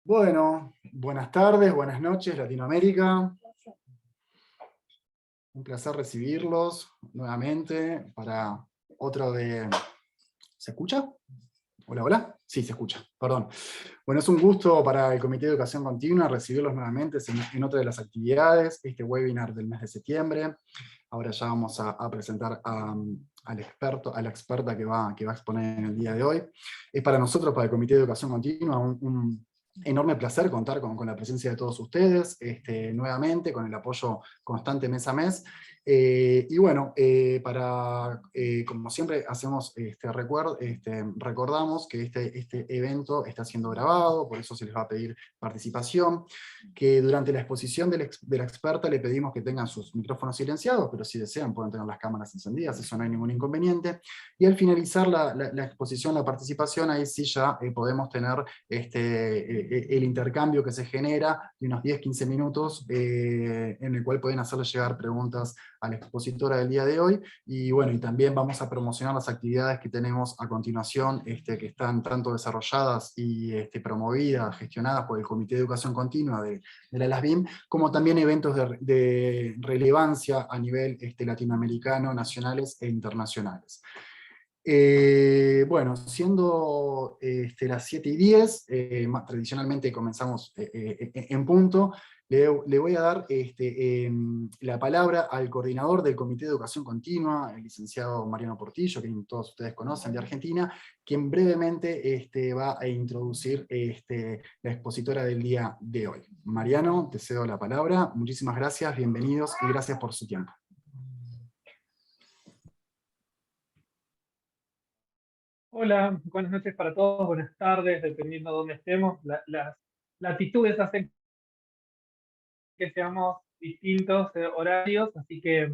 Bueno, buenas tardes, buenas noches, Latinoamérica. Un placer recibirlos nuevamente para otro de... ¿Se escucha? Hola, hola. Sí, se escucha, perdón. Bueno, es un gusto para el Comité de Educación Continua recibirlos nuevamente en otra de las actividades, este webinar del mes de septiembre. Ahora ya vamos a presentar al experto, a la experta que va a exponer en el día de hoy. Es para nosotros, para el Comité de Educación Continua, un enorme placer contar con la presencia de todos ustedes, nuevamente, con el apoyo constante mes a mes. Y bueno, como siempre hacemos, recordamos que este evento está siendo grabado, por eso se les va a pedir participación, que durante la exposición de la experta le pedimos que tengan sus micrófonos silenciados, pero si desean pueden tener las cámaras encendidas, eso no hay ningún inconveniente. Y al finalizar la exposición, la participación, ahí sí ya podemos tener el intercambio que se genera de unos 10-15 minutos, en el cual pueden hacerle llegar preguntas a la expositora del día de hoy, y bueno, y también vamos a promocionar las actividades que tenemos a continuación, que están tanto desarrolladas y promovidas, gestionadas por el Comité de Educación Continua de la LASBIM, como también eventos de relevancia a nivel latinoamericano, nacionales e internacionales. Bueno, siendo las 7:10, tradicionalmente comenzamos en punto, le voy a dar la palabra al coordinador del Comité de Educación Continua, el licenciado Mariano Portillo, que todos ustedes conocen, de Argentina, quien brevemente va a introducir la expositora del día de hoy. Mariano, te cedo la palabra. Muchísimas gracias, bienvenidos y gracias por su tiempo. Hola, buenas noches para todos, buenas tardes, dependiendo de dónde estemos. Las latitudes hacen que seamos distintos horarios, así que,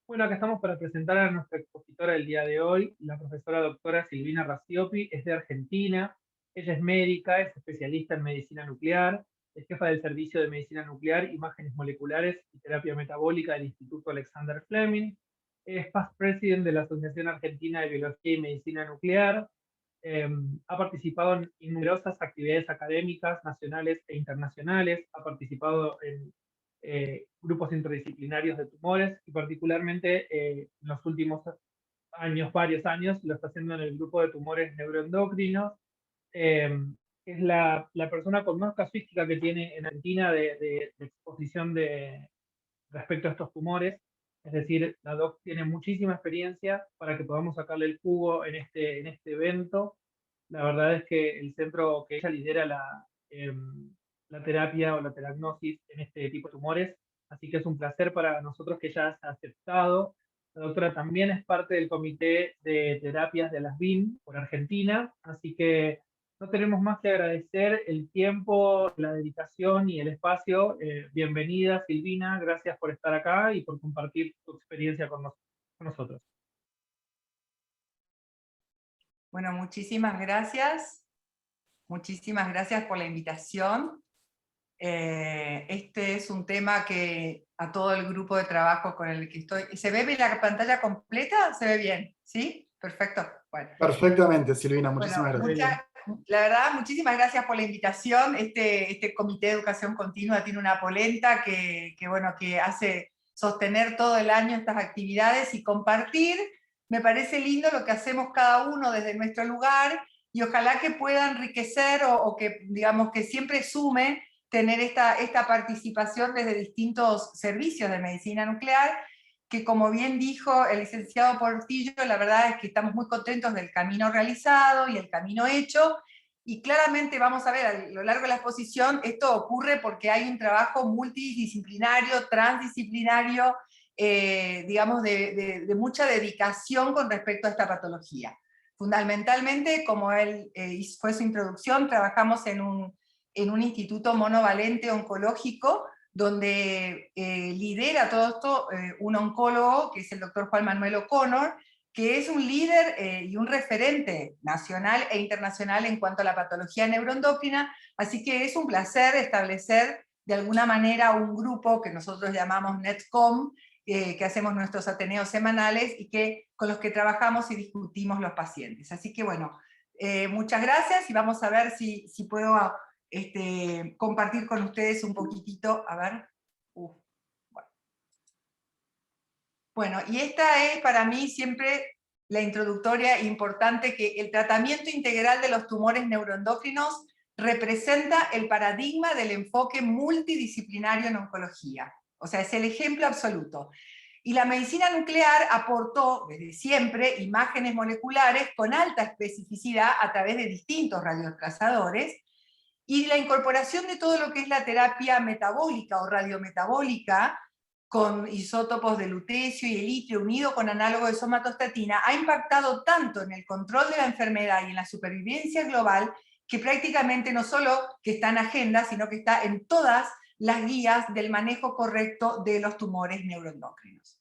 bueno, acá estamos para presentar a nuestra expositora del día de hoy, la profesora doctora Silvina Rasiopi, es de Argentina, ella es médica, es especialista en medicina nuclear, es jefa del Servicio de Medicina Nuclear, Imágenes Moleculares y Terapia Metabólica del Instituto Alexander Fleming, es past president de la Asociación Argentina de Biología y Medicina Nuclear. Ha participado en numerosas actividades académicas nacionales e internacionales, ha participado en grupos interdisciplinarios de tumores y particularmente en los últimos años, varios años, lo está haciendo en el grupo de tumores neuroendocrinos. Es la persona con más casuística que tiene en Argentina de exposición respecto a estos tumores. Es decir, la doc tiene muchísima experiencia para que podamos sacarle el jugo en este evento. La verdad es que el centro que ella lidera la terapia o la terapnosis en este tipo de tumores, así que es un placer para nosotros que ella haya aceptado. La doctora también es parte del comité de terapias de las BIM por Argentina, así que no tenemos más que agradecer el tiempo, la dedicación y el espacio. Bienvenida, Silvina, gracias por estar acá y por compartir tu experiencia con nosotros. Bueno, muchísimas gracias. Muchísimas gracias por la invitación. Este es un tema que a todo el grupo de trabajo con el que estoy... ¿Se ve bien la pantalla completa? ¿Se ve bien? ¿Sí? Perfecto. Bueno. Perfectamente, Silvina, muchísimas gracias. La verdad, muchísimas gracias por la invitación. Este Comité de Educación Continua tiene una polenta que hace sostener todo el año estas actividades y compartir. Me parece lindo lo que hacemos cada uno desde nuestro lugar y ojalá que pueda enriquecer o que, digamos, que siempre sume tener esta participación desde distintos servicios de medicina nuclear, que como bien dijo el licenciado Portillo, la verdad es que estamos muy contentos del camino realizado y el camino hecho, y claramente vamos a ver a lo largo de la exposición, esto ocurre porque hay un trabajo multidisciplinario, transdisciplinario, digamos, de mucha dedicación con respecto a esta patología. Fundamentalmente, como él fue su introducción, trabajamos en un instituto monovalente oncológico, donde lidera todo esto un oncólogo, que es el doctor Juan Manuel O'Connor, que es un líder y un referente nacional e internacional en cuanto a la patología neuroendocrina, así que es un placer establecer de alguna manera un grupo que nosotros llamamos NetCom, que hacemos nuestros ateneos semanales y con los que trabajamos y discutimos los pacientes. Así que bueno, muchas gracias y vamos a ver si puedo compartir con ustedes un poquitito, a ver. Bueno, y esta es para mí siempre la introductoria importante, que el tratamiento integral de los tumores neuroendocrinos representa el paradigma del enfoque multidisciplinario en oncología. O sea, es el ejemplo absoluto. Y la medicina nuclear aportó desde siempre imágenes moleculares con alta especificidad a través de distintos radiotrazadores, y la incorporación de todo lo que es la terapia metabólica o radiometabólica con isótopos de lutecio y el itrio unido con análogo de somatostatina ha impactado tanto en el control de la enfermedad y en la supervivencia global, que prácticamente no solo que está en agenda, sino que está en todas las guías del manejo correcto de los tumores neuroendocrinos.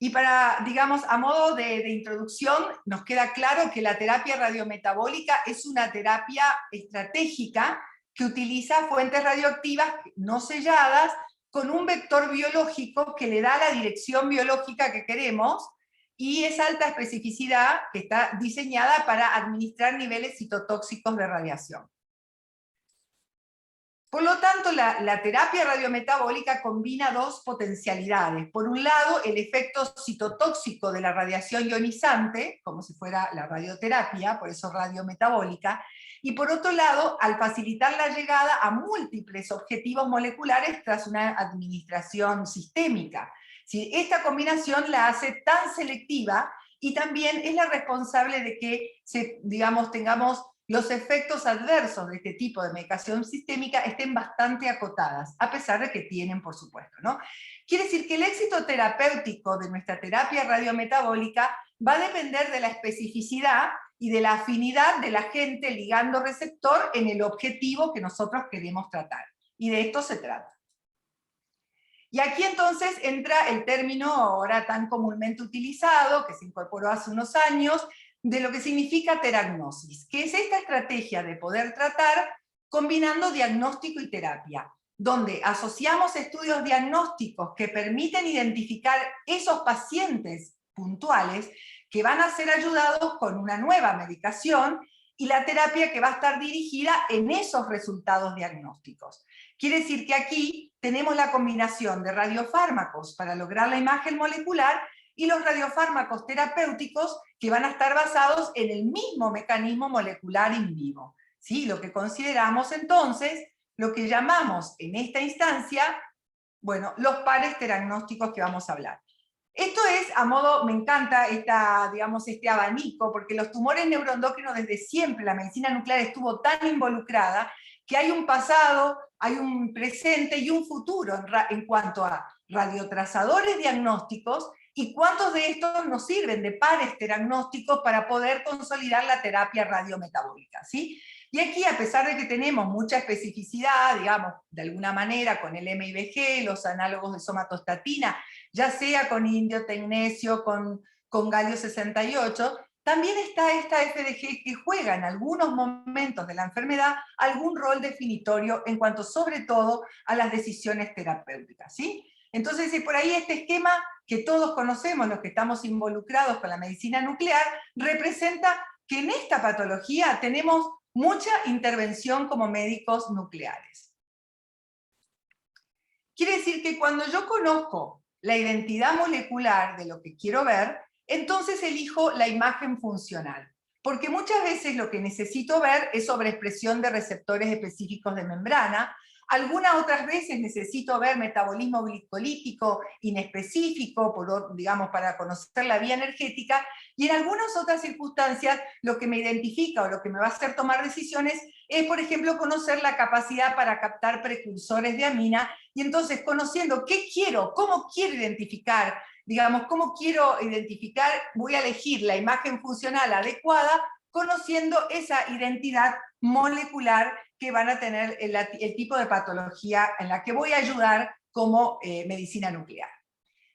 Y para, digamos, a modo de introducción, nos queda claro que la terapia radiometabólica es una terapia estratégica que utiliza fuentes radioactivas no selladas con un vector biológico que le da la dirección biológica que queremos, y esa alta especificidad que está diseñada para administrar niveles citotóxicos de radiación. Por lo tanto, la terapia radiometabólica combina dos potencialidades. Por un lado, el efecto citotóxico de la radiación ionizante, como si fuera la radioterapia, por eso radiometabólica, y por otro lado, al facilitar la llegada a múltiples objetivos moleculares tras una administración sistémica. Esta combinación la hace tan selectiva, y también es la responsable de que, digamos, tengamos los efectos adversos de este tipo de medicación sistémica estén bastante acotadas, a pesar de que tienen, por supuesto, ¿no? Quiere decir que el éxito terapéutico de nuestra terapia radiometabólica va a depender de la especificidad y de la afinidad del agente ligando receptor en el objetivo que nosotros queremos tratar. Y de esto se trata. Y aquí entonces entra el término ahora tan comúnmente utilizado, que se incorporó hace unos años, de lo que significa teragnosis, que es esta estrategia de poder tratar combinando diagnóstico y terapia, donde asociamos estudios diagnósticos que permiten identificar esos pacientes puntuales que van a ser ayudados con una nueva medicación, y la terapia que va a estar dirigida en esos resultados diagnósticos. Quiere decir que aquí tenemos la combinación de radiofármacos para lograr la imagen molecular y los radiofármacos terapéuticos que van a estar basados en el mismo mecanismo molecular in vivo. ¿Sí? Lo que consideramos entonces, lo que llamamos en esta instancia, bueno, los pares teragnósticos que vamos a hablar. Esto es, a modo, me encanta digamos, este abanico, porque los tumores neuroendocrinos desde siempre, la medicina nuclear estuvo tan involucrada, que hay un pasado, hay un presente y un futuro en cuanto a radiotrazadores diagnósticos, y cuántos de estos nos sirven de pares teragnósticos para poder consolidar la terapia radiometabólica, ¿sí? Y aquí, a pesar de que tenemos mucha especificidad, digamos, de alguna manera, con el MIBG, los análogos de somatostatina, ya sea con indio, tecnesio, con galio 68, también está esta FDG que juega en algunos momentos de la enfermedad algún rol definitorio en cuanto sobre todo a las decisiones terapéuticas, ¿sí? Entonces, por ahí este esquema que todos conocemos, los que estamos involucrados con la medicina nuclear, representa que en esta patología tenemos mucha intervención como médicos nucleares. Quiere decir que cuando yo conozco la identidad molecular de lo que quiero ver, entonces elijo la imagen funcional, porque muchas veces lo que necesito ver es sobreexpresión de receptores específicos de membrana, algunas otras veces necesito ver metabolismo glicolítico inespecífico, digamos, para conocer la vía energética, y en algunas otras circunstancias lo que me identifica o lo que me va a hacer tomar decisiones es, por ejemplo, conocer la capacidad para captar precursores de amina, y entonces conociendo qué quiero, cómo quiero identificar, digamos, cómo quiero identificar, voy a elegir la imagen funcional adecuada, conociendo esa identidad molecular que van a tener el tipo de patología en la que voy a ayudar como medicina nuclear.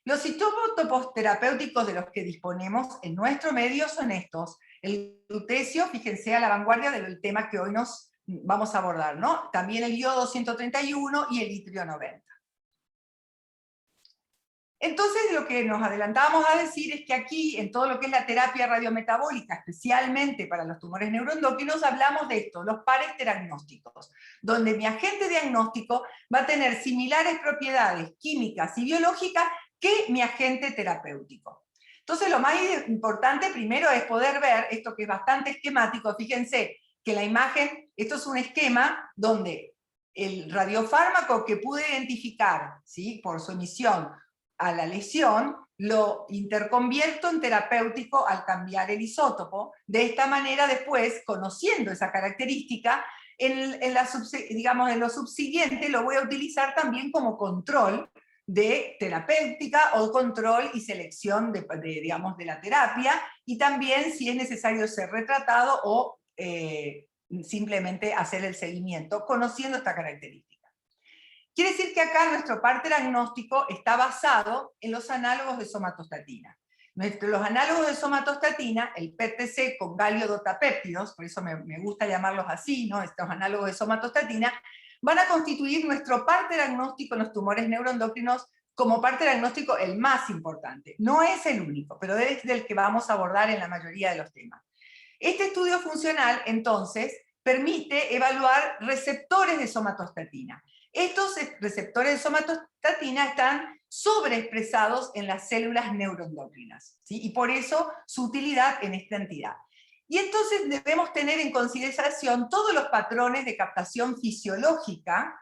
Los isótopos terapéuticos de los que disponemos en nuestro medio son estos. El lutecio, fíjense, a la vanguardia del tema que hoy nos vamos a abordar, ¿no? También el iodo 131 y el itrio 90. Entonces, lo que nos adelantábamos a decir es que aquí, en todo lo que es la terapia radiometabólica, especialmente para los tumores neuroendocrinos, hablamos de esto, los pares terapéuticos, donde mi agente diagnóstico va a tener similares propiedades químicas y biológicas que mi agente terapéutico. Entonces, lo más importante primero es poder ver esto que es bastante esquemático. Fíjense que la imagen, esto es un esquema donde el radiofármaco que pude identificar, ¿sí?, por su emisión a la lesión, lo interconvierto en terapéutico al cambiar el isótopo. De esta manera, después, conociendo esa característica, en lo subsiguiente lo voy a utilizar también como control de terapéutica o control y selección digamos, de la terapia, y también si es necesario ser retratado o simplemente hacer el seguimiento, conociendo esta característica. Quiere decir que acá nuestro parte diagnóstico está basado en los análogos de somatostatina. Los análogos de somatostatina, el PTC con galiodotapéptidos, por eso me gusta llamarlos así, ¿no?, estos análogos de somatostatina, van a constituir nuestro parte diagnóstico en los tumores neuroendocrinos como parte diagnóstico el más importante. No es el único, pero es el que vamos a abordar en la mayoría de los temas. Este estudio funcional, entonces, permite evaluar receptores de somatostatina. Estos receptores de somatostatina están sobreexpresados en las células neuroendocrinas, ¿sí?, y por eso su utilidad en esta entidad. Y entonces debemos tener en consideración todos los patrones de captación fisiológica,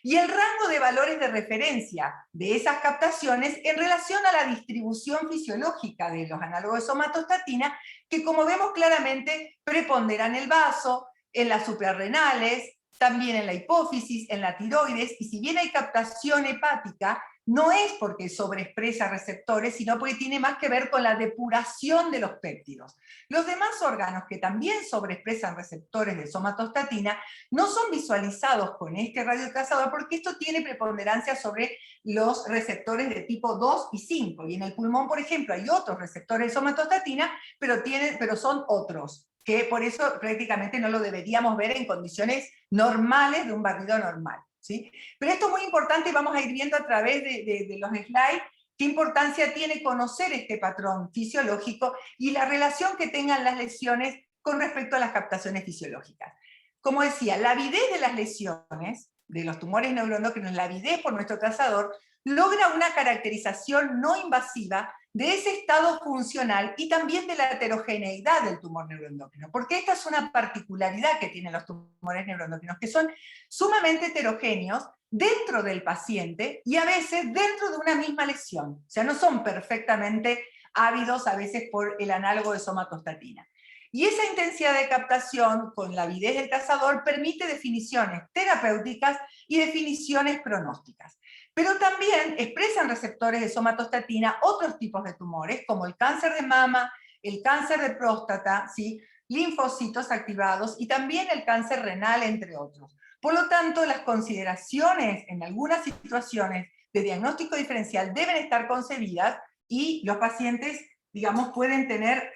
y el rango de valores de referencia de esas captaciones en relación a la distribución fisiológica de los análogos de somatostatina, que como vemos claramente preponderan en el vaso, en las suprarrenales, también en la hipófisis, en la tiroides, y si bien hay captación hepática, no es porque sobreexpresa receptores, sino porque tiene más que ver con la depuración de los péptidos. Los demás órganos que también sobreexpresan receptores de somatostatina no son visualizados con este radiocazador porque esto tiene preponderancia sobre los receptores de tipo 2 y 5. Y en el pulmón, por ejemplo, hay otros receptores de somatostatina, pero son otros, que por eso prácticamente no lo deberíamos ver en condiciones normales de un barrido normal, ¿sí? Pero esto es muy importante y vamos a ir viendo a través de los slides qué importancia tiene conocer este patrón fisiológico y la relación que tengan las lesiones con respecto a las captaciones fisiológicas. Como decía, la avidez de las lesiones, de los tumores neuroendocrinos, la avidez por nuestro trazador, logra una caracterización no invasiva de ese estado funcional y también de la heterogeneidad del tumor neuroendocrino, porque esta es una particularidad que tienen los tumores neuroendocrinos, que son sumamente heterogéneos dentro del paciente y a veces dentro de una misma lesión, o sea, no son perfectamente ávidos a veces por el análogo de somatostatina. Y esa intensidad de captación con la avidez del cazador permite definiciones terapéuticas y definiciones pronósticas. Pero también expresan receptores de somatostatina otros tipos de tumores, como el cáncer de mama, el cáncer de próstata, ¿sí?, linfocitos activados y también el cáncer renal, entre otros. Por lo tanto, las consideraciones en algunas situaciones de diagnóstico diferencial deben estar concebidas y los pacientes, digamos, pueden tener,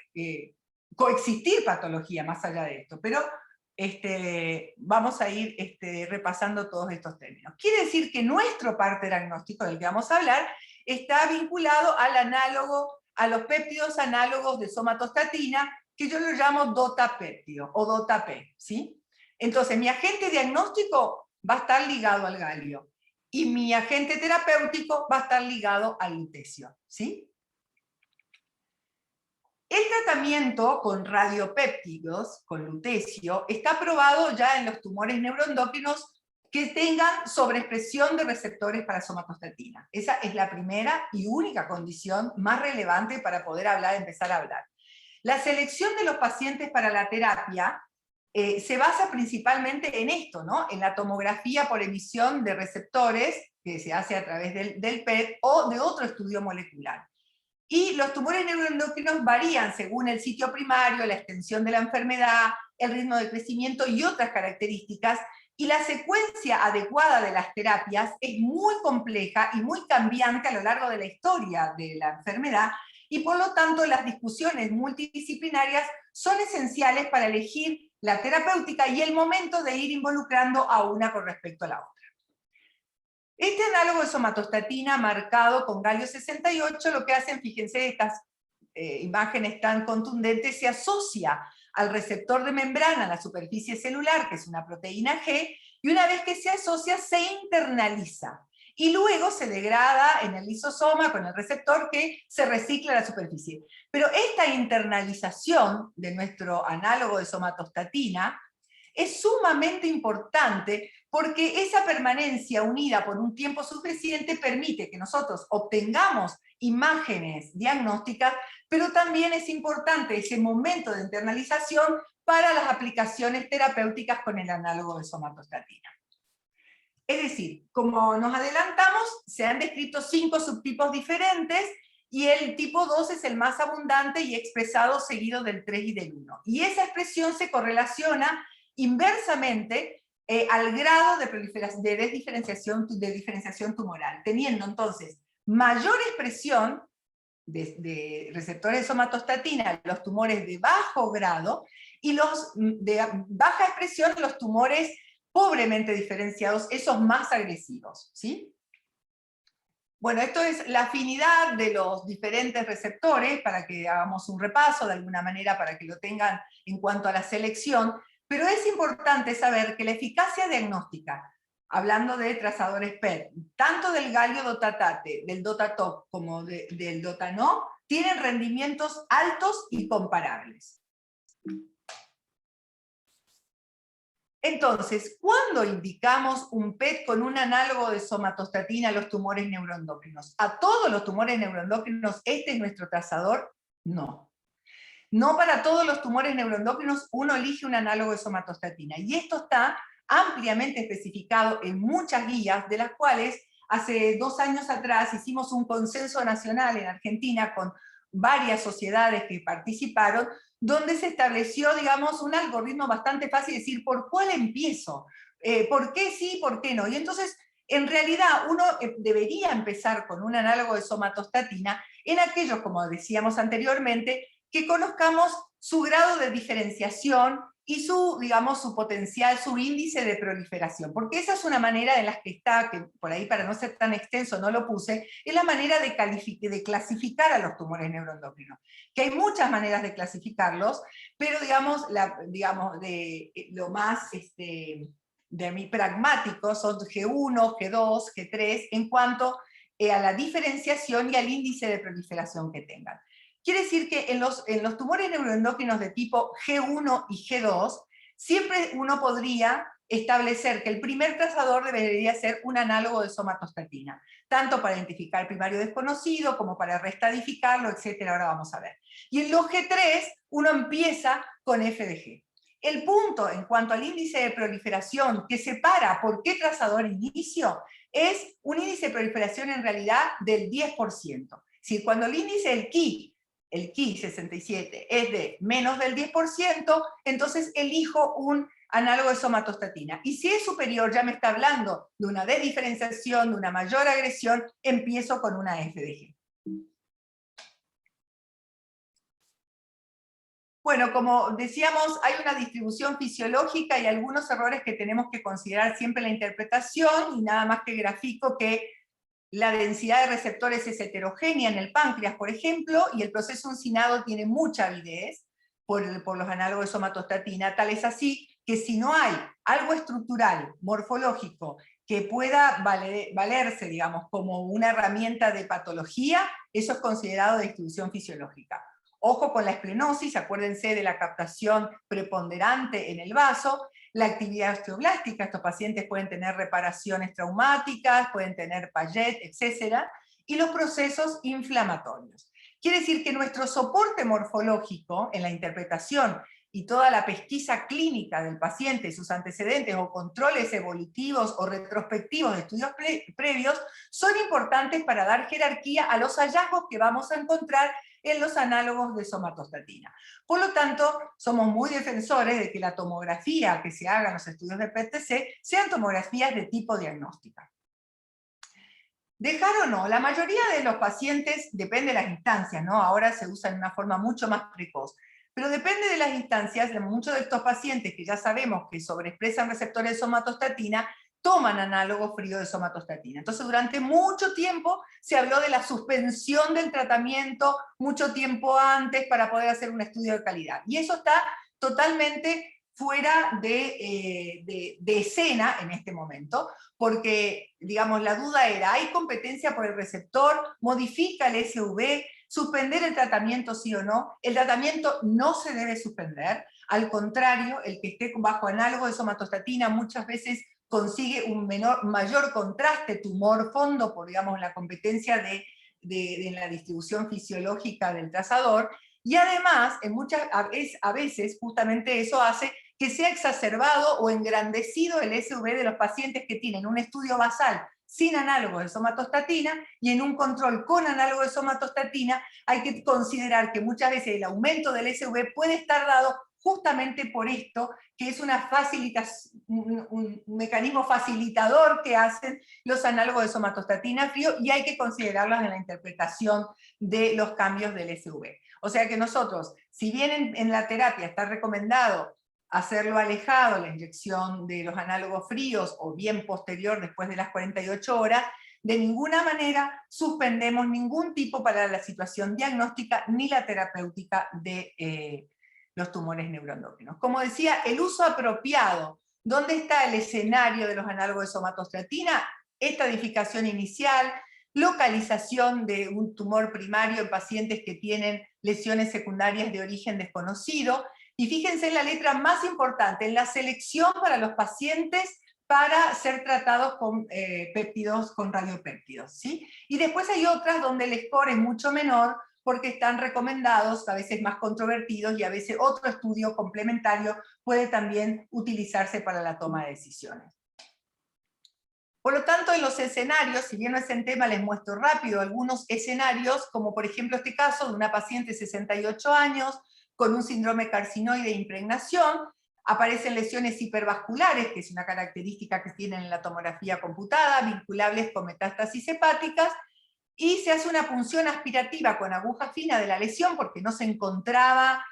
coexistir patología más allá de esto, pero vamos a ir repasando todos estos términos. Quiere decir que nuestro parte diagnóstico del que vamos a hablar está vinculado al análogo, a los péptidos análogos de somatostatina, que yo lo llamo DOTA-péptido o DOTA-P, ¿sí? Entonces, mi agente diagnóstico va a estar ligado al galio y mi agente terapéutico va a estar ligado al lutecio, ¿sí? El tratamiento con radiopéptidos, con lutecio, está probado ya en los tumores neuroendocrinos que tengan sobreexpresión de receptores para somatostatina. Esa es la primera y única condición más relevante para poder empezar a hablar. La selección de los pacientes para la terapia se basa principalmente en esto, ¿no?, en la tomografía por emisión de receptores, que se hace a través del PET o de otro estudio molecular. Y los tumores neuroendocrinos varían según el sitio primario, la extensión de la enfermedad, el ritmo de crecimiento y otras características, y la secuencia adecuada de las terapias es muy compleja y muy cambiante a lo largo de la historia de la enfermedad, y por lo tanto las discusiones multidisciplinarias son esenciales para elegir la terapéutica y el momento de ir involucrando a una con respecto a la otra. Este análogo de somatostatina marcado con galio 68, lo que hacen, fíjense, estas imágenes tan contundentes, se asocia al receptor de membrana, a la superficie celular, que es una proteína G, y una vez que se asocia, se internaliza. Y luego se degrada en el lisosoma con el receptor que se recicla a la superficie. Pero esta internalización de nuestro análogo de somatostatina es sumamente importante porque esa permanencia unida por un tiempo suficiente permite que nosotros obtengamos imágenes diagnósticas, pero también es importante ese momento de internalización para las aplicaciones terapéuticas con el análogo de somatostatina. Es decir, como nos adelantamos, se han descrito 5 subtipos diferentes y el tipo 2 es el más abundante y expresado seguido del 3 y del 1. Y esa expresión se correlaciona inversamente al grado de diferenciación tumoral, teniendo entonces mayor expresión de receptores de somatostatina los tumores de bajo grado y los de baja expresión los tumores pobremente diferenciados, esos más agresivos, ¿sí? Bueno, esto es la afinidad de los diferentes receptores, para que hagamos un repaso de alguna manera, para que lo tengan en cuanto a la selección, pero es importante saber que la eficacia diagnóstica, hablando de trazadores PET, tanto del galio dotatate, del dotatop, como del dotano, tienen rendimientos altos y comparables. Entonces, ¿cuándo indicamos un PET con un análogo de somatostatina a los tumores neuroendocrinos? ¿A todos los tumores neuroendocrinos este es nuestro trazador? No. No para todos los tumores neuroendocrinos uno elige un análogo de somatostatina. Y esto está ampliamente especificado en muchas guías, de las cuales hace 2 años atrás hicimos un consenso nacional en Argentina con varias sociedades que participaron, donde se estableció, digamos, un algoritmo bastante fácil de decir, ¿por cuál empiezo? ¿Por qué sí, por qué no? Y entonces, en realidad, uno debería empezar con un análogo de somatostatina en aquellos, como decíamos anteriormente, que conozcamos su grado de diferenciación y su, digamos, su potencial, su índice de proliferación, porque esa es una manera en la que está, que por ahí para no ser tan extenso no lo puse, es la manera de clasificar a los tumores neuroendocrinos, que hay muchas maneras de clasificarlos, pero digamos, lo más pragmático son G1, G2, G3, en cuanto a la diferenciación y al índice de proliferación que tengan. Quiere decir que en los tumores neuroendocrinos de tipo G1 y G2, siempre uno podría establecer que el primer trazador debería ser un análogo de somatostatina, tanto para identificar el primario desconocido, como para restadificarlo, etc. Ahora vamos a ver. Y en los G3, uno empieza con FDG. El punto en cuanto al índice de proliferación que separa por qué trazador inicio, es un índice de proliferación en realidad del 10%. Es decir, cuando el índice del Ki 67 es de menos del 10%, entonces elijo un análogo de somatostatina. Y si es superior, ya me está hablando de una desdiferenciación, de una mayor agresión, empiezo con una FDG. Bueno, como decíamos, hay una distribución fisiológica y algunos errores que tenemos que considerar siempre en la interpretación, y nada más que grafico que la densidad de receptores es heterogénea en el páncreas, por ejemplo, y el proceso uncinado tiene mucha avidez por los análogos de somatostatina, tal es así que si no hay algo estructural, morfológico, que pueda valerse, digamos, como una herramienta de patología, eso es considerado distribución fisiológica. Ojo con la esplenosis, acuérdense de la captación preponderante en el vaso, la actividad osteoblástica, estos pacientes pueden tener reparaciones traumáticas, pueden tener Payet, etc. Y los procesos inflamatorios. Quiere decir que nuestro soporte morfológico en la interpretación y toda la pesquisa clínica del paciente, sus antecedentes o controles evolutivos o retrospectivos de estudios previos, son importantes para dar jerarquía a los hallazgos que vamos a encontrar en los análogos de somatostatina. Por lo tanto, somos muy defensores de que la tomografía que se haga en los estudios de PTC sean tomografías de tipo diagnóstica. Dejar o no, la mayoría de los pacientes, depende de las instancias, ¿no? Ahora se usa de una forma mucho más precoz, pero depende de las instancias, de muchos de estos pacientes que ya sabemos que sobreexpresan receptores de somatostatina, toman análogo frío de somatostatina. Entonces durante mucho tiempo se habló de la suspensión del tratamiento mucho tiempo antes para poder hacer un estudio de calidad. Y eso está totalmente fuera de escena en este momento, porque, digamos, la duda era, ¿hay competencia por el receptor? ¿Modifica el SV? ¿Suspender el tratamiento sí o no? El tratamiento no se debe suspender, al contrario, el que esté bajo análogo de somatostatina muchas veces consigue un mayor contraste tumor-fondo por, digamos, la competencia de la distribución fisiológica del trazador, y además, a veces, justamente eso hace que sea exacerbado o engrandecido el SV de los pacientes que tienen un estudio basal sin análogo de somatostatina, y en un control con análogo de somatostatina hay que considerar que muchas veces el aumento del SV puede estar dado justamente por esto, que es un mecanismo facilitador que hacen los análogos de somatostatina frío, y hay que considerarlos en la interpretación de los cambios del SV. O sea que nosotros, si bien en la terapia está recomendado hacerlo alejado, la inyección de los análogos fríos, o bien posterior, después de las 48 horas, de ninguna manera suspendemos ningún tipo para la situación diagnóstica ni la terapéutica de los tumores neuroendocrinos. Como decía, el uso apropiado. ¿Dónde está el escenario de los análogos de somatostatina? Estadificación inicial, localización de un tumor primario en pacientes que tienen lesiones secundarias de origen desconocido, y fíjense en la letra más importante, en la selección para los pacientes para ser tratados con péptidos, con radiopéptidos, ¿sí? Y después hay otras donde el score es mucho menor, porque están recomendados, a veces más controvertidos, y a veces otro estudio complementario puede también utilizarse para la toma de decisiones. Por lo tanto, en los escenarios, si bien no es en tema, les muestro rápido algunos escenarios, como por ejemplo este caso de una paciente de 68 años, con un síndrome carcinoide de impregnación, aparecen lesiones hipervasculares, que es una característica que tienen en la tomografía computada, vinculables con metástasis hepáticas, y se hace una punción aspirativa con aguja fina de la lesión, porque no se encontraba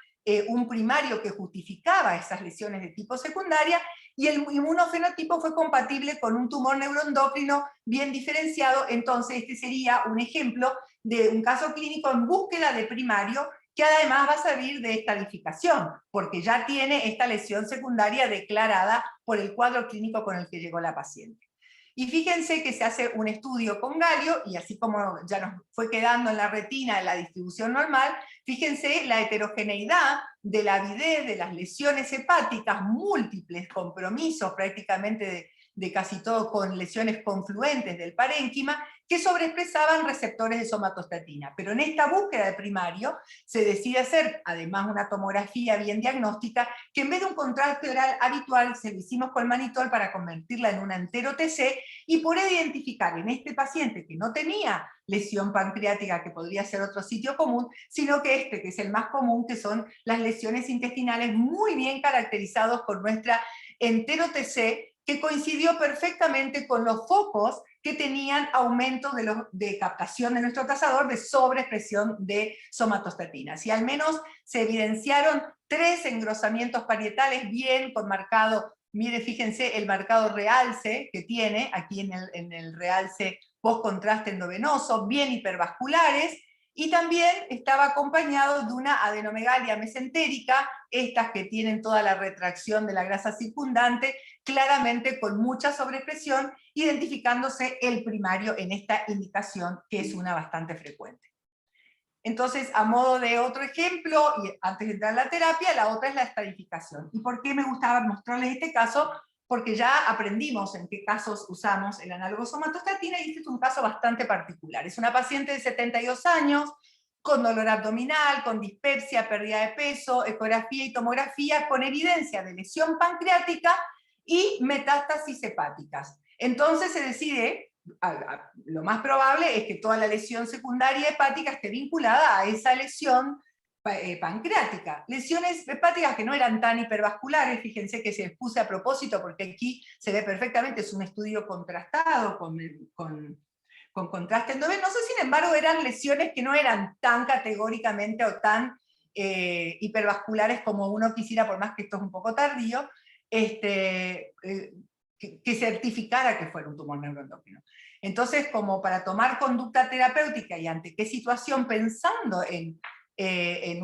un primario que justificaba esas lesiones de tipo secundaria, y el inmunofenotipo fue compatible con un tumor neuroendocrino bien diferenciado. Entonces este sería un ejemplo de un caso clínico en búsqueda de primario, que además va a servir de estadificación, porque ya tiene esta lesión secundaria declarada por el cuadro clínico con el que llegó la paciente. Y fíjense que se hace un estudio con galio, y así como ya nos fue quedando en la retina en la distribución normal, fíjense la heterogeneidad de la avidez, de las lesiones hepáticas, múltiples compromisos prácticamente de casi todo con lesiones confluentes del parénquima, que sobreexpresaban receptores de somatostatina. Pero en esta búsqueda de primario se decide hacer, además, una tomografía bien diagnóstica, que en vez de un contraste oral habitual, se lo hicimos con manitol para convertirla en una entero-TC, y poder identificar en este paciente que no tenía lesión pancreática, que podría ser otro sitio común, sino que que es el más común, que son las lesiones intestinales, muy bien caracterizados con nuestra entero-TC, que coincidió perfectamente con los focos que tenían aumento de captación de nuestro trazador de sobreexpresión de somatostatinas. Y al menos se evidenciaron 3 engrosamientos parietales bien con marcado, mire, fíjense el marcado realce que tiene, aquí en el realce post-contraste endovenoso, bien hipervasculares, y también estaba acompañado de una adenomegalia mesentérica, estas que tienen toda la retracción de la grasa circundante, claramente con mucha sobreexpresión, identificándose el primario en esta indicación, que es una bastante frecuente. Entonces, a modo de otro ejemplo, y antes de entrar a la terapia, la otra es la estadificación. ¿Y por qué me gustaba mostrarles este caso? Porque ya aprendimos en qué casos usamos el análogo somatostatina, y este es un caso bastante particular. Es una paciente de 72 años, con dolor abdominal, con dispepsia, pérdida de peso, ecografía y tomografía, con evidencia de lesión pancreática y metástasis hepáticas. Entonces se decide, lo más probable es que toda la lesión secundaria hepática esté vinculada a esa lesión pancreática. Lesiones hepáticas que no eran tan hipervasculares, fíjense que se expuse a propósito porque aquí se ve perfectamente, es un estudio contrastado con contraste endovenoso, sin embargo eran lesiones que no eran tan categóricamente o tan hipervasculares como uno quisiera, por más que esto es un poco tardío, que certificara que fuera un tumor neuroendocrino. Entonces, como para tomar conducta terapéutica y ante qué situación, pensando en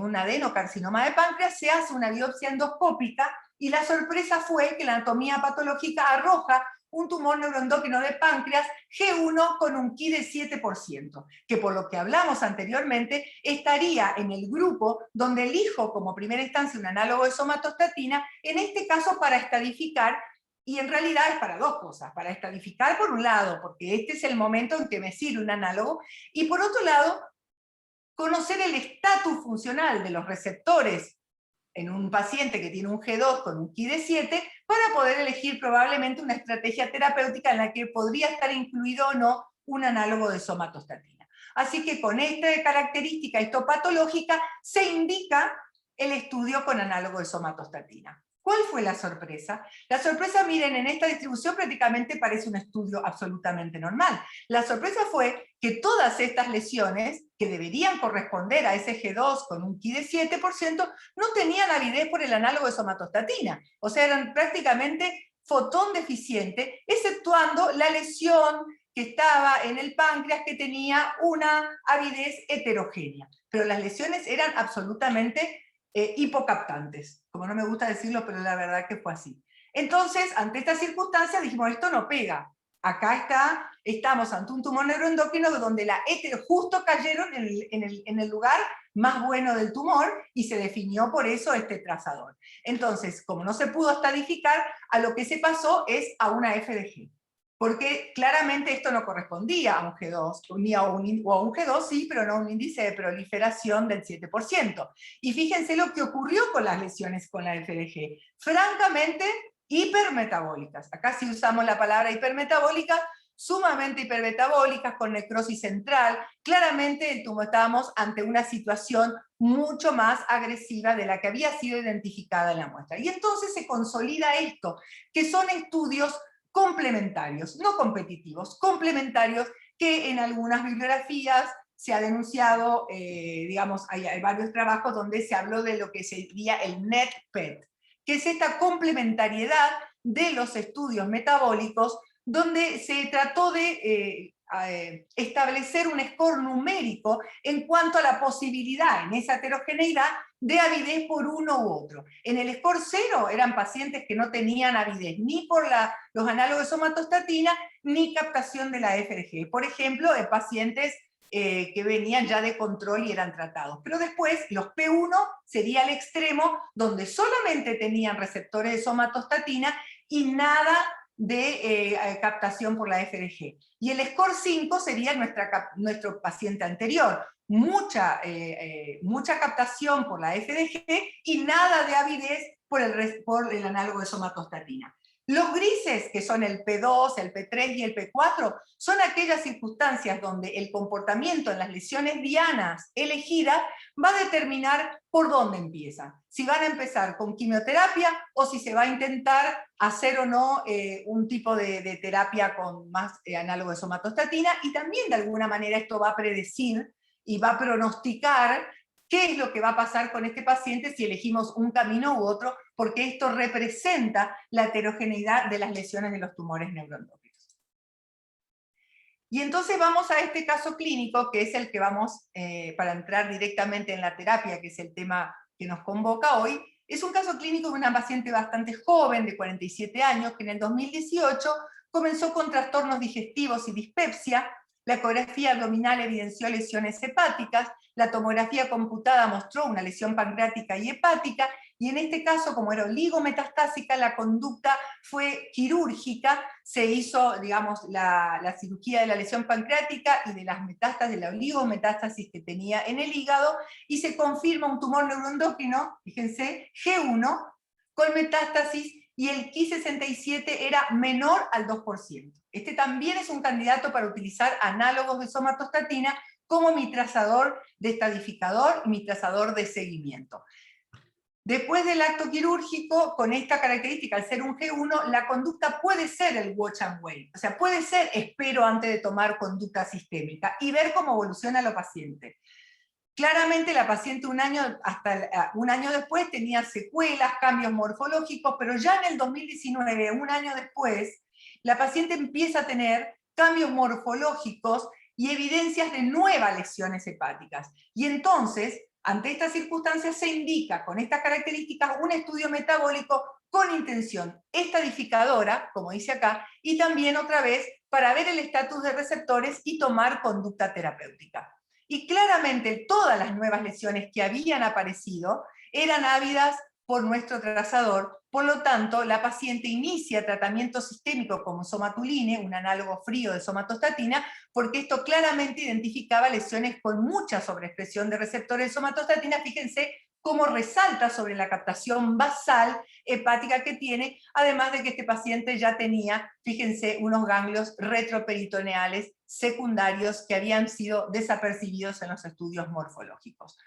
un adenocarcinoma de páncreas, se hace una biopsia endoscópica y la sorpresa fue que la anatomía patológica arroja un tumor neuroendocrino de páncreas G1 con un Ki de 7%, que por lo que hablamos anteriormente estaría en el grupo donde elijo como primera instancia un análogo de somatostatina, en este caso para estadificar, y en realidad es para dos cosas: para estadificar por un lado, porque este es el momento en que me sirve un análogo, y por otro lado, conocer el estatus funcional de los receptores en un paciente que tiene un G2 con un Ki de 7, para poder elegir probablemente una estrategia terapéutica en la que podría estar incluido o no un análogo de somatostatina. Así que con esta característica histopatológica se indica el estudio con análogo de somatostatina. ¿Cuál fue la sorpresa? La sorpresa, miren, en esta distribución prácticamente parece un estudio absolutamente normal. La sorpresa fue que todas estas lesiones, que deberían corresponder a ese G2 con un Ki de 7%, no tenían avidez por el análogo de somatostatina. O sea, eran prácticamente fotón deficiente, exceptuando la lesión que estaba en el páncreas, que tenía una avidez heterogénea. Pero las lesiones eran absolutamente hipocaptantes, como no me gusta decirlo, pero la verdad que fue así. Entonces, ante esta circunstancia dijimos, esto no pega. Acá estamos ante un tumor neuroendocrino donde la justo cayeron en el lugar más bueno del tumor, y se definió por eso este trazador. Entonces, como no se pudo estadificar, a lo que se pasó es a una FDG. Porque claramente esto no correspondía a un G2, ni a un G2 sí, pero no a un índice de proliferación del 7%. Y fíjense lo que ocurrió con las lesiones con la FDG. Francamente, hipermetabólicas. Acá sí usamos la palabra hipermetabólica, sumamente hipermetabólicas, con necrosis central. Claramente estábamos ante una situación mucho más agresiva de la que había sido identificada en la muestra. Y entonces se consolida esto, que son estudios complementarios, no competitivos, complementarios, que en algunas bibliografías se ha denunciado, digamos, hay varios trabajos donde se habló de lo que sería el NET-PET, que es esta complementariedad de los estudios metabólicos, donde se trató de establecer un score numérico en cuanto a la posibilidad, en esa heterogeneidad, de avidez por uno u otro. En el score 0 eran pacientes que no tenían avidez ni por los análogos de somatostatina, ni captación de la FDG. Por ejemplo, en pacientes que venían ya de control y eran tratados. Pero después los P1 sería el extremo, donde solamente tenían receptores de somatostatina y nada de captación por la FDG. Y el score 5 sería nuestro paciente anterior. Mucha captación por la FDG y nada de avidez por el análogo de somatostatina. Los grises, que son el P2, el P3 y el P4, son aquellas circunstancias donde el comportamiento en las lesiones dianas elegidas va a determinar por dónde empiezan. Si van a empezar con quimioterapia o si se va a intentar hacer o no un tipo de terapia con más análogo de somatostatina, y también de alguna manera esto va a predecir y va a pronosticar qué es lo que va a pasar con este paciente si elegimos un camino u otro, porque esto representa la heterogeneidad de las lesiones de los tumores neuroendocrinos. Y entonces vamos a este caso clínico, que es el que vamos, para entrar directamente en la terapia, que es el tema que nos convoca hoy. Es un caso clínico de una paciente bastante joven, de 47 años, que en el 2018 comenzó con trastornos digestivos y dispepsia. La ecografía abdominal evidenció lesiones hepáticas, la tomografía computada mostró una lesión pancreática y hepática, y en este caso, como era oligometastásica, la conducta fue quirúrgica. Se hizo, digamos, la cirugía de la lesión pancreática y de las metástasis, de la oligometástasis que tenía en el hígado, y se confirma un tumor neuroendocrino, fíjense, G1, con metástasis, y el Ki67 era menor al 2%. Este también es un candidato para utilizar análogos de somatostatina como mi trazador de estadificador y mi trazador de seguimiento. Después del acto quirúrgico, con esta característica, al ser un G1, la conducta puede ser el watch and wait. O sea, puede ser espero antes de tomar conducta sistémica y ver cómo evoluciona la paciente. Claramente la paciente hasta un año después tenía secuelas, cambios morfológicos, pero ya en el 2019, un año después, la paciente empieza a tener cambios morfológicos y evidencias de nuevas lesiones hepáticas. Y entonces, ante estas circunstancias, se indica con estas características un estudio metabólico con intención estadificadora, como dice acá, y también otra vez para ver el estatus de receptores y tomar conducta terapéutica. Y claramente todas las nuevas lesiones que habían aparecido eran ávidas por nuestro trazador, por lo tanto la paciente inicia tratamiento sistémico como somatuline, un análogo frío de somatostatina, porque esto claramente identificaba lesiones con mucha sobreexpresión de receptores de somatostatina. Fíjense cómo resalta sobre la captación basal hepática que tiene, además de que este paciente ya tenía, fíjense, unos ganglios retroperitoneales secundarios que habían sido desapercibidos en los estudios morfológicos.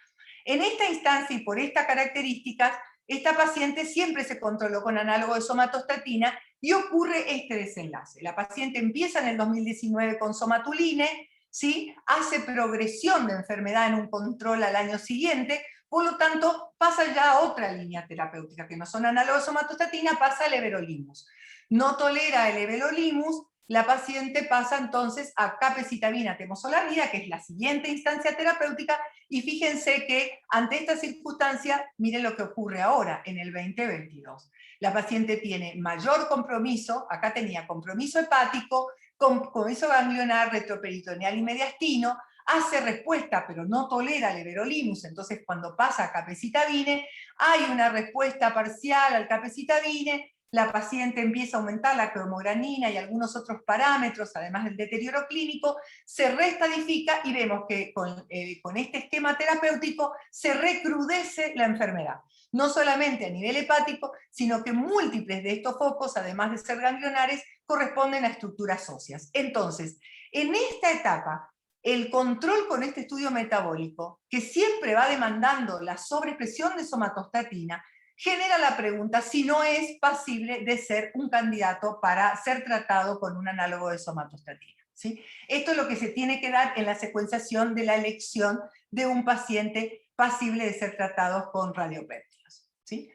En esta instancia y por estas características, esta paciente siempre se controló con análogo de somatostatina y ocurre este desenlace. La paciente empieza en el 2019 con somatuline, ¿sí? Hace progresión de enfermedad en un control al año siguiente, por lo tanto pasa ya a otra línea terapéutica, que no son análogos de somatostatina, pasa al everolimus. No tolera el everolimus, la paciente pasa entonces a capecitabina temozolomida, que es la siguiente instancia terapéutica, y fíjense que ante esta circunstancia, miren lo que ocurre ahora, en el 2022. La paciente tiene mayor compromiso, acá tenía compromiso hepático, compromiso ganglionar, retroperitoneal y mediastino, hace respuesta, pero no tolera el everolimus, entonces cuando pasa a capecitabine, hay una respuesta parcial al capecitabine, la paciente empieza a aumentar la cromogranina y algunos otros parámetros, además del deterioro clínico, se restadifica y vemos que con este esquema terapéutico se recrudece la enfermedad. No solamente a nivel hepático, sino que múltiples de estos focos, además de ser ganglionares, corresponden a estructuras óseas. Entonces, en esta etapa, el control con este estudio metabólico, que siempre va demandando la sobreexpresión de somatostatina, genera la pregunta si no es pasible de ser un candidato para ser tratado con un análogo de somatostatina, ¿sí? Esto es lo que se tiene que dar en la secuenciación de la elección de un paciente pasible de ser tratado con radiopéptidos, ¿sí?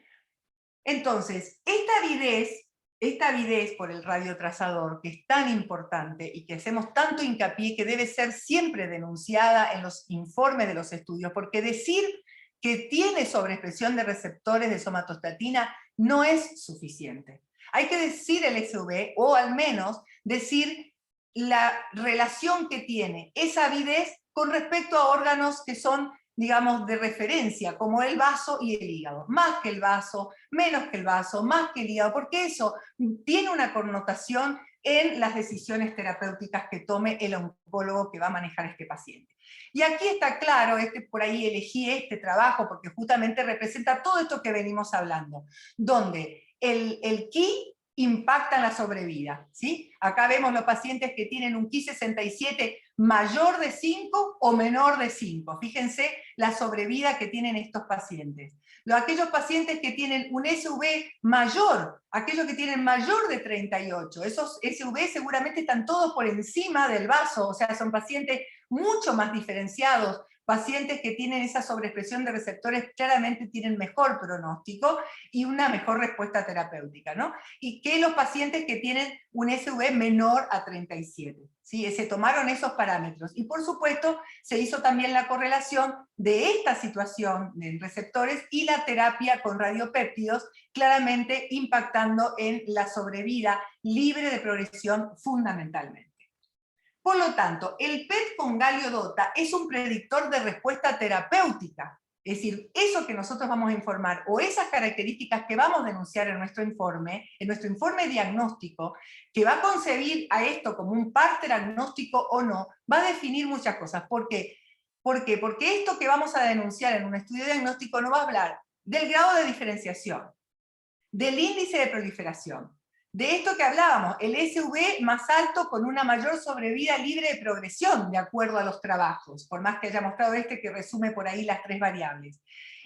Entonces, esta avidez por el radiotrazador, que es tan importante y que hacemos tanto hincapié, que debe ser siempre denunciada en los informes de los estudios, porque decir que tiene sobreexpresión de receptores de somatostatina no es suficiente. Hay que decir el SV, o al menos decir la relación que tiene esa avidez con respecto a órganos que son, digamos, de referencia, como el vaso y el hígado. Más que el vaso, menos que el vaso, más que el hígado, porque eso tiene una connotación en las decisiones terapéuticas que tome el oncólogo que va a manejar este paciente. Y aquí está claro, por ahí elegí este trabajo porque justamente representa todo esto que venimos hablando, donde el Ki impacta en la sobrevida, ¿sí? Acá vemos los pacientes que tienen un Ki 67 mayor de 5 o menor de 5. Fíjense la sobrevida que tienen estos pacientes. Aquellos pacientes que tienen un SV mayor, aquellos que tienen mayor de 38, esos SV seguramente están todos por encima del vaso, o sea, son pacientes mucho más diferenciados, pacientes que tienen esa sobreexpresión de receptores claramente tienen mejor pronóstico y una mejor respuesta terapéutica, ¿no? Y que los pacientes que tienen un SV menor a 37, ¿sí? Se tomaron esos parámetros. Y por supuesto, se hizo también la correlación de esta situación de receptores y la terapia con radiopéptidos, claramente impactando en la sobrevida libre de progresión fundamentalmente. Por lo tanto, el PET con Galio-DOTA es un predictor de respuesta terapéutica. Es decir, eso que nosotros vamos a informar o esas características que vamos a denunciar en nuestro informe diagnóstico, que va a concebir a esto como un parter agnóstico o no, va a definir muchas cosas. ¿Por qué? ¿Por qué? Porque esto que vamos a denunciar en un estudio diagnóstico no va a hablar del grado de diferenciación, del índice de proliferación, de esto que hablábamos, el SV más alto con una mayor sobrevida libre de progresión, de acuerdo a los trabajos, por más que haya mostrado que resume por ahí las 3 variables.